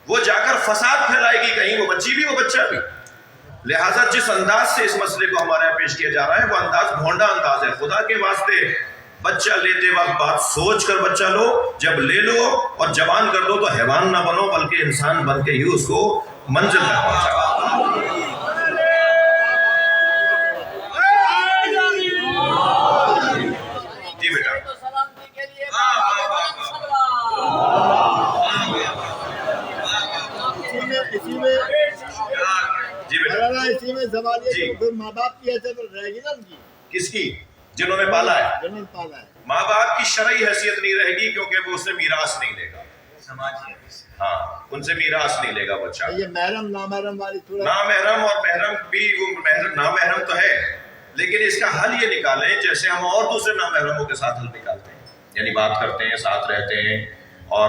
S1: وہ جا کر فساد پھیلائے گی کہیں، وہ بچی بھی وہ بچہ بھی. لہٰذا جس انداز سے اس مسئلے کو ہمارے یہاں پیش کیا جا رہا ہے وہ انداز بھونڈا انداز ہے. خدا کے واسطے بچہ لیتے وقت بات سوچ کر بچہ لو، جب لے لو اور جوان کر دو تو حیوان نہ بنو بلکہ انسان بن کے ہی اس کو منزل تک پہنچاؤ. جی بیٹا، جی بیٹا،
S9: اسی میں سوال یہ
S1: جی.
S9: کہ ماں باپ کی حیثیت رہے گی نا ان کی،
S1: کس کی؟ جنہوں نے پالا ہے.
S9: جنہوں نے پالا ہے.
S1: ماں باپ کی شرعی حیثیت نہیں رہے گی کیونکہ وہ اس سے میراث نہیں لے گا. ہاں، ان سے میراث نہیں لے گا بچہ.
S9: یہ محرم نامحرم والی صورت،
S1: نامحرم اور محرم بھی، وہ نامحرم تو ہے لیکن اس کا حل یہ نکالیں جیسے ہم اور دوسرے نامحرموں کے ساتھ حل نکالتے ہیں، یعنی بات کرتے ہیں، ساتھ رہتے ہیں اور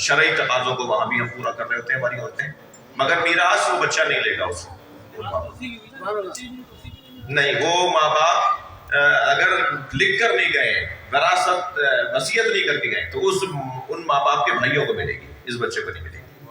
S1: شرعی تقاضوں کو وہاں بھی ہم پورا کر رہے ہوتے ہیں ہماری عورتیں، مگر میراث وہ بچہ نہیں لے گا اس سے. نہیں، وہ ماں باپ اگر لکھ کر نہیں گئے، وراثت وصیت نہیں کر کے گئے تو ان ماں باپ کے بھائیوں کو ملے گی، اس بچے کو نہیں ملے گی.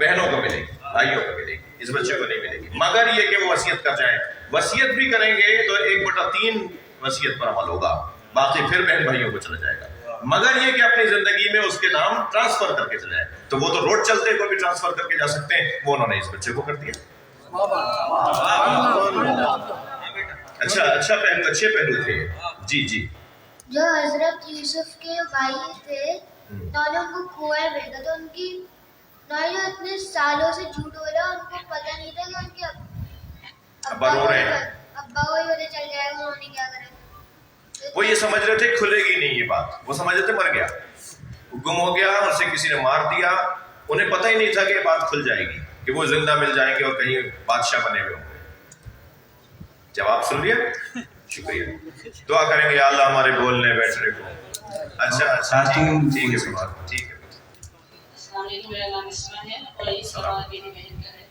S1: بہنوں کو ملے گی، بھائیوں کو ملے گی، اس بچے کو نہیں ملے گی. مگر یہ کہ وہ وصیت کر جائیں، وصیت بھی کریں گے تو 1/3 وصیت پر عمل ہوگا، باقی پھر بہن بھائیوں کو چلا جائے گا. مگر یہ کہ اپنی زندگی میں اس کے نام ٹرانسفر کر کے چلائیں، تو وہ تو روڈ چلتے کو بھی ٹرانسفر کر کے جا سکتے ہیں، وہ انہوں نے اس بچے کو کر دیا. اچھا پہلو، اچھے پہلو تھے. جی جی.
S10: جو حضرت یوسف کے بھائی تھے انہوں نے ان کو کنویں بھیجا تو ان کی اتنے سالوں سے جھوٹ ہو رہا، ان کو پتہ نہیں تھا کہ ان کے ابا کو ہی پتہ چل جائے گا، انہوں نے کیا کرا.
S1: وہ یہ سمجھ رہے تھے کھلے گی نہیں یہ بات، وہ سمجھ رہے تھے مر گیا، گم ہو گیا، اسے کسی نے مار دیا. انہیں پتہ ہی نہیں تھا کہ یہ بات کھل جائے گی، کہ وہ زندہ مل جائیں گے اور کہیں بادشاہ بنے ہوئے ہوں گے. جواب سن لیا؟ شکریہ. دعا کریں گے یا اللہ ہمارے بولنے بیٹھنے کو اچھا ٹھیک ہے سوال ٹھیک ہے.
S11: السلام علیکم، میرا نام اسما ہے اور یہ سوال میری بہن کا ہے.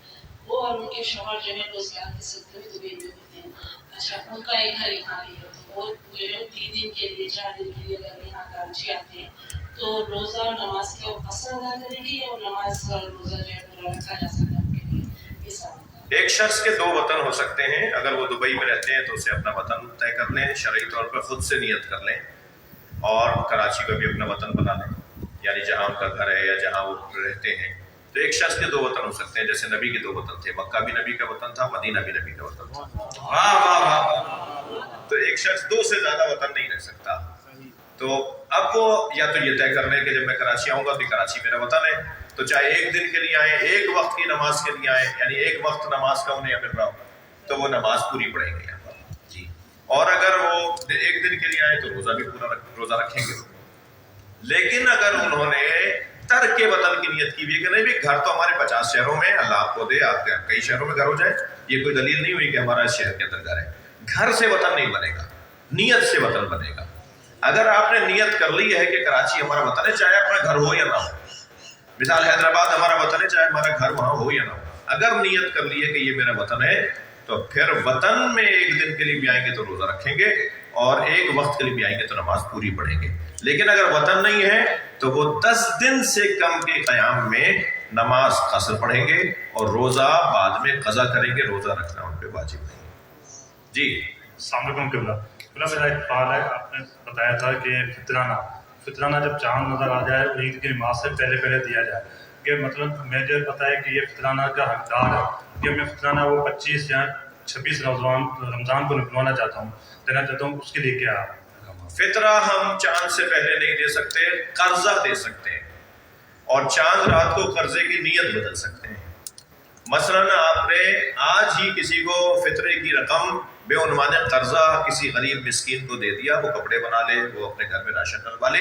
S11: وہ اور ان کے شوہر جو ہے روزگار کے سلسلے میں دبئی میں ہوتے ہیں. اچھا، ان کا ایک گھر یہاں بھی ہے، تو وہ جو ہے 3 دن کے لیے 4 دن کے لیے اگر یہاں کراچی آتے ہیں تو روزہ اور نماز کے قصر ادا کریں گے یا نماز اور روزہ جو ہے پورا رکھا جا سکتا ہے ان کے لیے؟ یہ سوال.
S1: ایک شخص کے 2 وطن ہو سکتے ہیں. اگر وہ دبئی میں رہتے ہیں تو اسے اپنا وطن طے کر لیں، شرعی طور پر خود سے نیت کر لیں اور کراچی کو بھی اپنا وطن بنا لیں، یعنی جہاں ان کا گھر ہے یا جہاں وہ رہتے ہیں. تو ایک شخص کے 2 وطن ہو سکتے ہیں، جیسے نبی کے 2 وطن تھے. مکہ بھی نبی کا وطن تھا، مدینہ بھی نبی کا وطن تھا. واہ. تو ایک شخص 2 سے زیادہ وطن نہیں رکھ سکتا. تو اب وہ یا تو یہ طے کر لیں کہ جب میں کراچی آؤں گا تو کراچی میرا وطن ہے، تو چاہے 1 دن کے لیے آئیں، 1 وقت کی نماز کے لیے آئیں، یعنی 1 وقت نماز کا انہیں مل رہا ہو تو وہ نماز پوری پڑھیں گے جی. اور اگر وہ 1 دن کے لیے آئیں تو روزہ بھی پورا روزہ رکھیں گے. لیکن اگر انہوں نے ترک وطن کی نیت کی ہوئی ہے کہ نہیں بھی گھر تو ہمارے 50 شہروں میں، اللہ آپ کو دے آپ کے کئی شہروں میں گھر ہو جائے، یہ کوئی دلیل نہیں ہوئی کہ ہمارا اس شہر کے اندر گھر ہے. گھر سے وطن نہیں بنے گا، نیت سے وطن بنے گا. اگر آپ نے نیت کر لی ہے کہ کراچی ہمارا وطن ہے، چاہے اپنا گھر ہو یا نہ ہو، مثال حیدرآباد ہمارا وطن ہے چاہے ہمارا گھر وہاں ہو یا نہ ہو، اگر نیت کر لی ہے کہ یہ میرا وطن ہے تو پھر وطن میں 1 دن کے لیے بھی آئیں گے تو روزہ رکھیں گے اور 1 وقت کے لیے بھی آئیں گے تو نماز پوری پڑھیں گے. لیکن اگر وطن نہیں ہے تو وہ 10 دن سے کم کے قیام میں نماز قصر پڑھیں گے اور روزہ بعد میں قضا کریں گے. روزہ رکھنا ان پہ واجب نہیں. جی
S12: السلام علیکم قبلہ. میرا ایک سوال ہے، آپ نے بتایا تھا کہ فطرانہ جب چاند نظر آ جائے عید کی نماز سے پہلے دیا جائے، کہ مطلب مجھے پتا ہے کہ یہ فطرانہ کا حقدار ہے کہ میں فطرانہ وہ 25 یا 26 رمضان کو نکلوانا چاہتا ہوں، دینا چاہتا ہوں، اس کے لیے کیا ہے؟
S1: فطرہ ہم چاند سے پہلے نہیں دے سکتے، قرضہ دے سکتے ہیں اور چاند رات کو قرضے کی نیت بدل سکتے ہیں. مثلاً آپ نے آج ہی کسی کو فطرے کی رقم بے عنوان قرضہ کسی غریب مسکین کو دے دیا، وہ کپڑے بنا لے، وہ اپنے گھر میں راشن ڈلوا لے،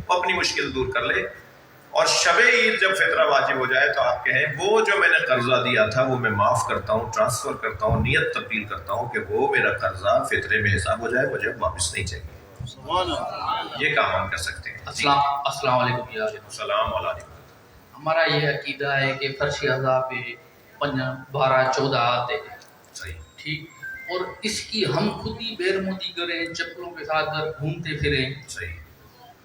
S1: وہ اپنی مشکل دور کر لے، اور شب عید جب فطرہ واجب ہو جائے تو آپ کہیں وہ جو میں نے قرضہ دیا تھا وہ میں معاف کرتا ہوں، ٹرانسفر کرتا ہوں، نیت تبدیل کرتا ہوں کہ وہ میرا قرضہ فطرے میں حساب ہو جائے، مجھے واپس نہیں چاہیے. یہ کام ہم کر سکتے ہیں.
S13: السلام علیکم.
S1: السلام علیکم.
S13: ہمارا یہ عقیدہ ہے کہ فرشی اعضاء پہ 12 14 آتے ہیں،
S1: صحیح
S13: ٹھیک، اور اس کی ہم خود ہی بیرمودی کریں، چپلوں کے ساتھ گھر گھومتے پھریں،
S1: صحیح،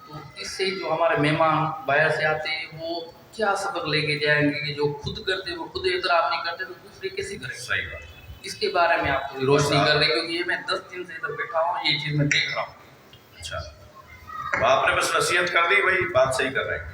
S13: تو اس سے جو ہمارے مہمان باہر سے آتے ہیں وہ کیا سبق لے کے جائیں گے کہ جو خود کرتے وہ خود اعتراف نہیں کرتے تو دوسرے کیسے کریں؟
S1: صحیح بات.
S13: اس کے بارے میں آپ تھوڑی روشنی کر رہے ہیں، کیونکہ یہ میں 10 دن سے ادھر بیٹھا ہوں، یہ چیز میں دیکھ رہا ہوں.
S1: اچھا، آپ نے بس نصیحت کر دی، بھائی بات صحیح کر رہے ہیں.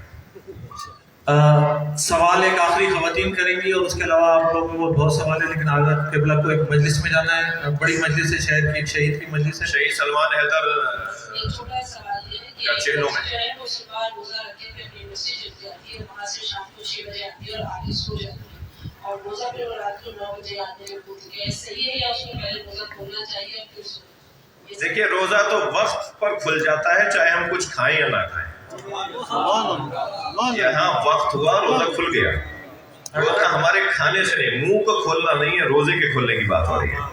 S14: سوال ایک آخری خواتین کریں گی اور اس کے علاوہ آپ لوگوں کو بہت سوال ہے، لیکن اگر قبلہ کو ایک مجلس میں جانا ہے، بڑی مجلس ہے، شہر کی ایک شہید کی مجلس ہے.
S1: شہید سلمان حیدر
S11: ایک چھوٹا سوال یہ ہے کہ
S1: چہلوں میں
S11: جو ہے وہ صبح روزہ رکھے پہ اپنی مسجد جب جاتی ہے، وہاں سے شام کو 6 بجے آتی ہے اور آگے سو جاتی ہے، اور روزہ پھر وہ رات کو 9 بجے آتے ہیں. کیا صحیح ہے یا اس کو پہلے روزہ کھولنا چاہیے اور پھر سو؟
S1: دیکھیے روزہ تو وقت پر کھل جاتا ہے چاہے ہم کچھ کھائیں یا نہ کھائیں. یہاں وقت ہوا روزہ کھل گیا. روزہ ہمارے کھانے سے نہیں، منہ کو کھولنا نہیں ہے، روزے کے کھولنے کی بات ہو رہی ہے.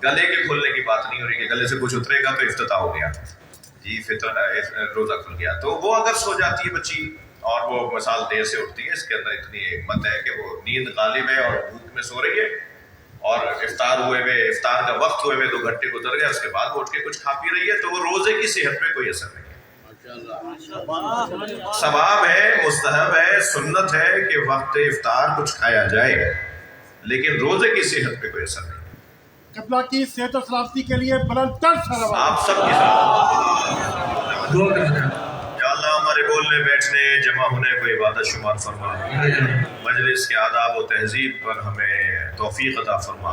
S1: گلے کے کھولنے کی بات نہیں ہو رہی کہ گلے سے کچھ اترے گا تو افتتاح ہو گیا جی، روزہ کھل گیا. تو وہ اگر سو جاتی ہے بچی اور وہ مثال دیر سے اٹھتی ہے، اس کے اندر اتنی حکمت ہے کہ وہ نیند غالب ہے اور بھوک میں سو رہی ہے، اور افطار کا وقت ہوئے 2 گھنٹے گزر گئے، اس کے بعد وہ اٹھ کے کچھ کھا پی رہی ہے، تو وہ روزے کی صحت پہ کوئی اثر نہیں ہے. ثواب ہے، مستحب ہے، سنت ہے کہ وقت افطار کچھ کھایا جائے، لیکن روزے کی صحت پہ کوئی اثر نہیں.
S9: قبلہ کی صحت و سلامتی کے لیے بلند تر سلام
S1: آپ سب کی سلام. یا اللہ ہمارے بولنے بیٹھنے جمع ہونے کو عبادت شمار فرما، مجلس کے آداب و تہذیب پر ہمیں توفیق عطا فرما،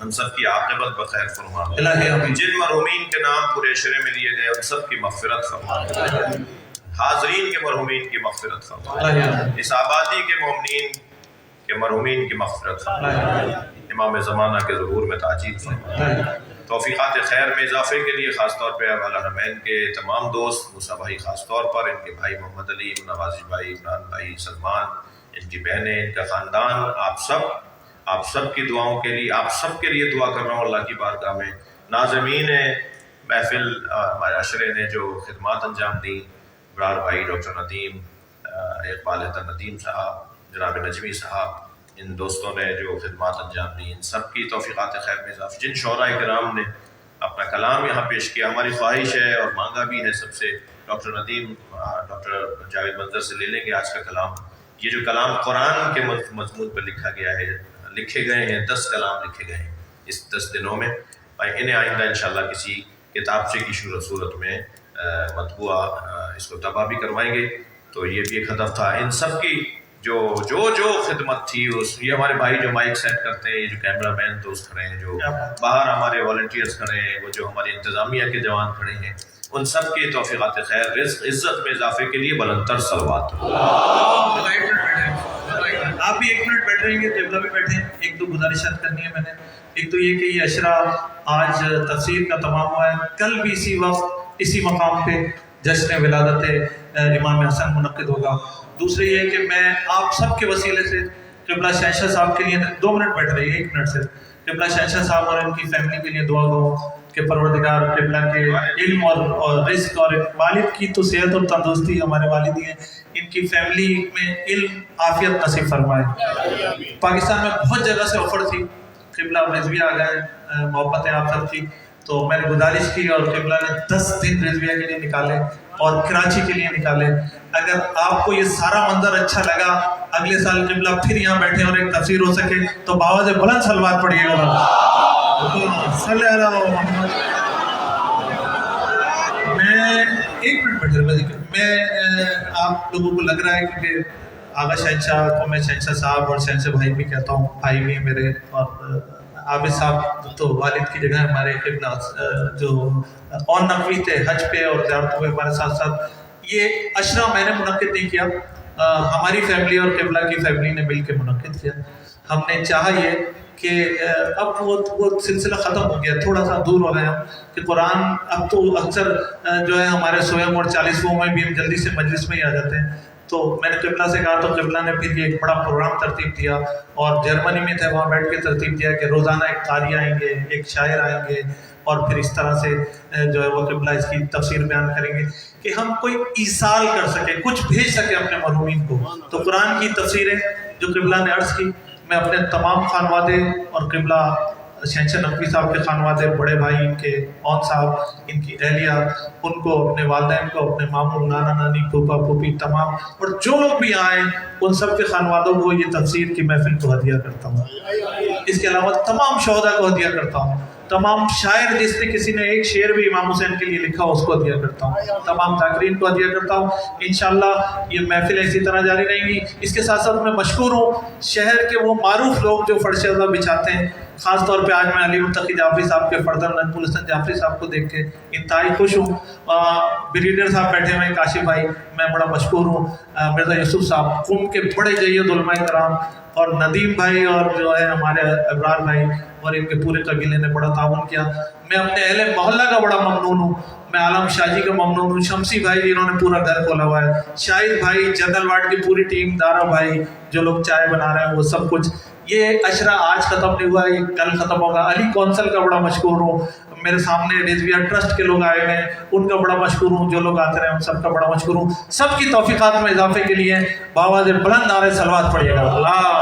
S1: ہم سب کی عاقبت بخیر فرما، جن مرحومین کے نام پورے شرع میں لیے گئے ان سب کی مغفرت فرما، حاضرین کے مرحومین کی مغفرت فرما، اس آبادی کے مومنین کے مرحومین کی مغفرت فرما، امام زمانہ کے ظہور میں تعجیل فرما. توفیقات خیر میں اضافے کے لیے خاص طور پہ الحرمین کے تمام دوست، موسیٰ بھائی خاص طور پر، ان کے بھائی محمد علی، نوازی بھائی، عمران بھائی، سلمان، ان کی بہنیں، ان کا خاندان، آپ سب آپ سب کی دعاؤں کے لیے، آپ سب کے لیے دعا کر رہا ہوں اللہ کی بارگاہ میں۔ ناظمین محفل ہمارے عشرے نے جو خدمات انجام دی، برار بھائی ڈاکٹر ندیم، اقبال حیدر ندیم صاحب، جناب نجمی صاحب، ان دوستوں نے جو خدمات انجام دی، ان سب کی توفیقات خیر میں اضافہ۔ جن شعراء کرام نے اپنا کلام یہاں پیش کیا، ہماری خواہش ہے اور مانگا بھی ہے سب سے، ڈاکٹر ندیم ڈاکٹر جاوید منظر سے لے لیں گے آج کا کلام۔ یہ جو کلام قرآن کے مضمون پر لکھا گیا ہے، لکھے گئے ہیں 10 کلام لکھے گئے ہیں اس 10 دنوں میں، انہیں آئندہ انشاءاللہ کسی کتاب سے کی صورت میں مطبوعہ اس کو طبع بھی کروائیں گے۔ تو یہ بھی ایک ہدف تھا۔ ان سب کی جو خدمت تھی، یہ ہمارے بھائی جو مائک سیٹ کرتے ہیں، یہ جو کیمرہ مین دوست کھڑے ہیں، جو باہر ہمارے والنٹیئرز کھڑے ہیں، وہ جو ہماری انتظامیہ کے جوان کھڑے ہیں، ان سب کی توفیقات خیر، رزق، عزت میں اضافے کے لیے بلندتر صلوات۔
S14: آپ بھی 1 منٹ بیٹھ رہیں گے، قبلہ بھی بیٹھیں۔ 1-2 گزارشات کرنی ہے میں نے۔ ایک تو یہ کہ یہ عشرہ آج تفسیر کا تمام ہوا ہے، کل بھی اسی وقت اسی مقام پہ جشن ولادت امام حسن منعقد ہوگا۔ دوسرے یہ کہ میں آپ سب کے وسیلے سے قبلہ شہنشاہ صاحب کے لیے 2 منٹ بیٹھ رہی ہے، 1 منٹ سے قبلہ شہنشاہ صاحب اور ان کی فیملی کے لیے دعا کروں کہ پروردگار قبلہ کے علم اور رزق اور والد کی تو صحت اور تندرستی، ہمارے والد ہی ہیں، ان کی فیملی میں علم عافیت نصیب فرمائے۔ پاکستان میں بہت جگہ سے آفر تھی، قبلہ رضویہ آ گئے، محبت ہے آپ سب کی، تو میں نے گزارش کی اور قبلہ نے 10 دن رضویہ کے لیے نکالے اور کراچی کے لیے نکالے۔ اگر آپ کو یہ سارا منظر اچھا لگا، اگلے سال قبلہ پھر یہاں بیٹھے اور ایک تفسیر ہو سکے تو باواز بلند صلوات پڑھیے گا۔ صلی اللہ علیہ وسلم۔ میں 1 منٹ بیٹھے، میں آپ لوگوں کو لگ رہا ہے کہ آغا شہنشاہ کو میں شہنشاہ صاحب اور شہنشاہ بھائی بھی کہتا ہوں، بھائی بھی ہیں میرے، اور عابد صاحب تو والد کی جگہ ہمارے قبلہ جو اون نقوی تھے حج پہ اور زیارتوں پہ ہمارے ساتھ ساتھ۔ یہ عشرہ میں نے منعقد نہیں کیا، ہماری فیملی اور قبلہ کی فیملی نے مل کے منعقد کیا۔ ہم نے چاہا یہ کہ اب وہ سلسلہ ختم ہو گیا، تھوڑا سا دور ہو گئے ہم کہ قرآن اب تو اکثر جو ہے ہمارے سویم اور 40ویں میں بھی ہم جلدی سے مجلس میں ہی آ جاتے ہیں۔ تو میں نے قبلہ سے کہا، تو قبلہ نے پھر یہ ایک بڑا پروگرام ترتیب دیا، اور جرمنی میں تھے، وہاں بیٹھ کے ترتیب دیا کہ روزانہ ایک قاری آئیں گے، ایک شاعر آئیں گے، اور پھر اس طرح سے جو ہے وہ قبلہ اس کی تفسیر بیان کریں گے کہ ہم کوئی ایصال کر سکیں، کچھ بھیج سکیں اپنے مرحومین کو۔ تو قرآن کی تفسیریں جو قبلہ نے عرض کی، میں اپنے تمام خانوادے اور قبلہ شہنشاہ نقوی صاحب کے خانوادے، بڑے بھائی ان کے اون صاحب، ان کی اہلیہ، ان کو، اپنے والدین کو، اپنے ماموں، نانا نانی، پھوپھا پھوپھی، تمام، اور جو لوگ بھی آئیں ان سب کے خانوادوں کو یہ تفسیر کی محفل کو ہدیہ کرتا ہوں۔ اس کے علاوہ تمام شہداء کو ہدیہ کرتا ہوں، تمام شاعر جس نے کسی نے ایک شعر بھی امام حسین کے لیے لکھا اس کو ہدیہ کرتا ہوں، تمام ذاکرین کو ہدیہ کرتا ہوں۔ انشاءاللہ یہ محفل اسی طرح جاری رہیں گی۔ اس کے ساتھ ساتھ میں مشکور ہوں شہر کے وہ معروف لوگ جو فرش ازاں بچھاتے ہیں، خاص طور پہ آج میں علی متقی جعفری صاحب کے فردر نجم الحسن جعفری صاحب کو دیکھ کے انتہائی خوش ہوں۔ بریڈر صاحب بیٹھے ہوئے ہیں، کاشف بھائی، میں بڑا مشکور ہوں۔ مرزا یوسف صاحب قوم کے بڑے جید علماء کرام، اور ندیم بھائی اور جو ہے ہمارے ابرار بھائی اور ان کے پورے قبیلے نے بڑا تعاون کیا۔ میں اپنے اہل محلہ کا بڑا ممنون ہوں، میں عالم شاہ جی کا ممنون ہوں، شمسی بھائی جنہوں نے پورا گھر کھولا ہوا ہے، شاہد بھائی، جنرل وارڈ کی پوری ٹیم، دارا بھائی جو لوگ چائے بنا رہے ہیں، وہ سب کچھ۔ یہ عشرہ آج ختم نہیں ہوا، یہ کل ختم ہوگا۔ علی کونسل کا بڑا مشکور ہوں، میرے سامنے رضویہ ٹرسٹ کے لوگ آئے ہیں، ان کا بڑا مشکور ہوں، جو لوگ آتے رہے ان سب کا بڑا مشکور ہوں۔ سب کی توفیقات میں اضافے کے لیے باواز بلند نعرہ صلوات پڑھیے گا۔ اللہ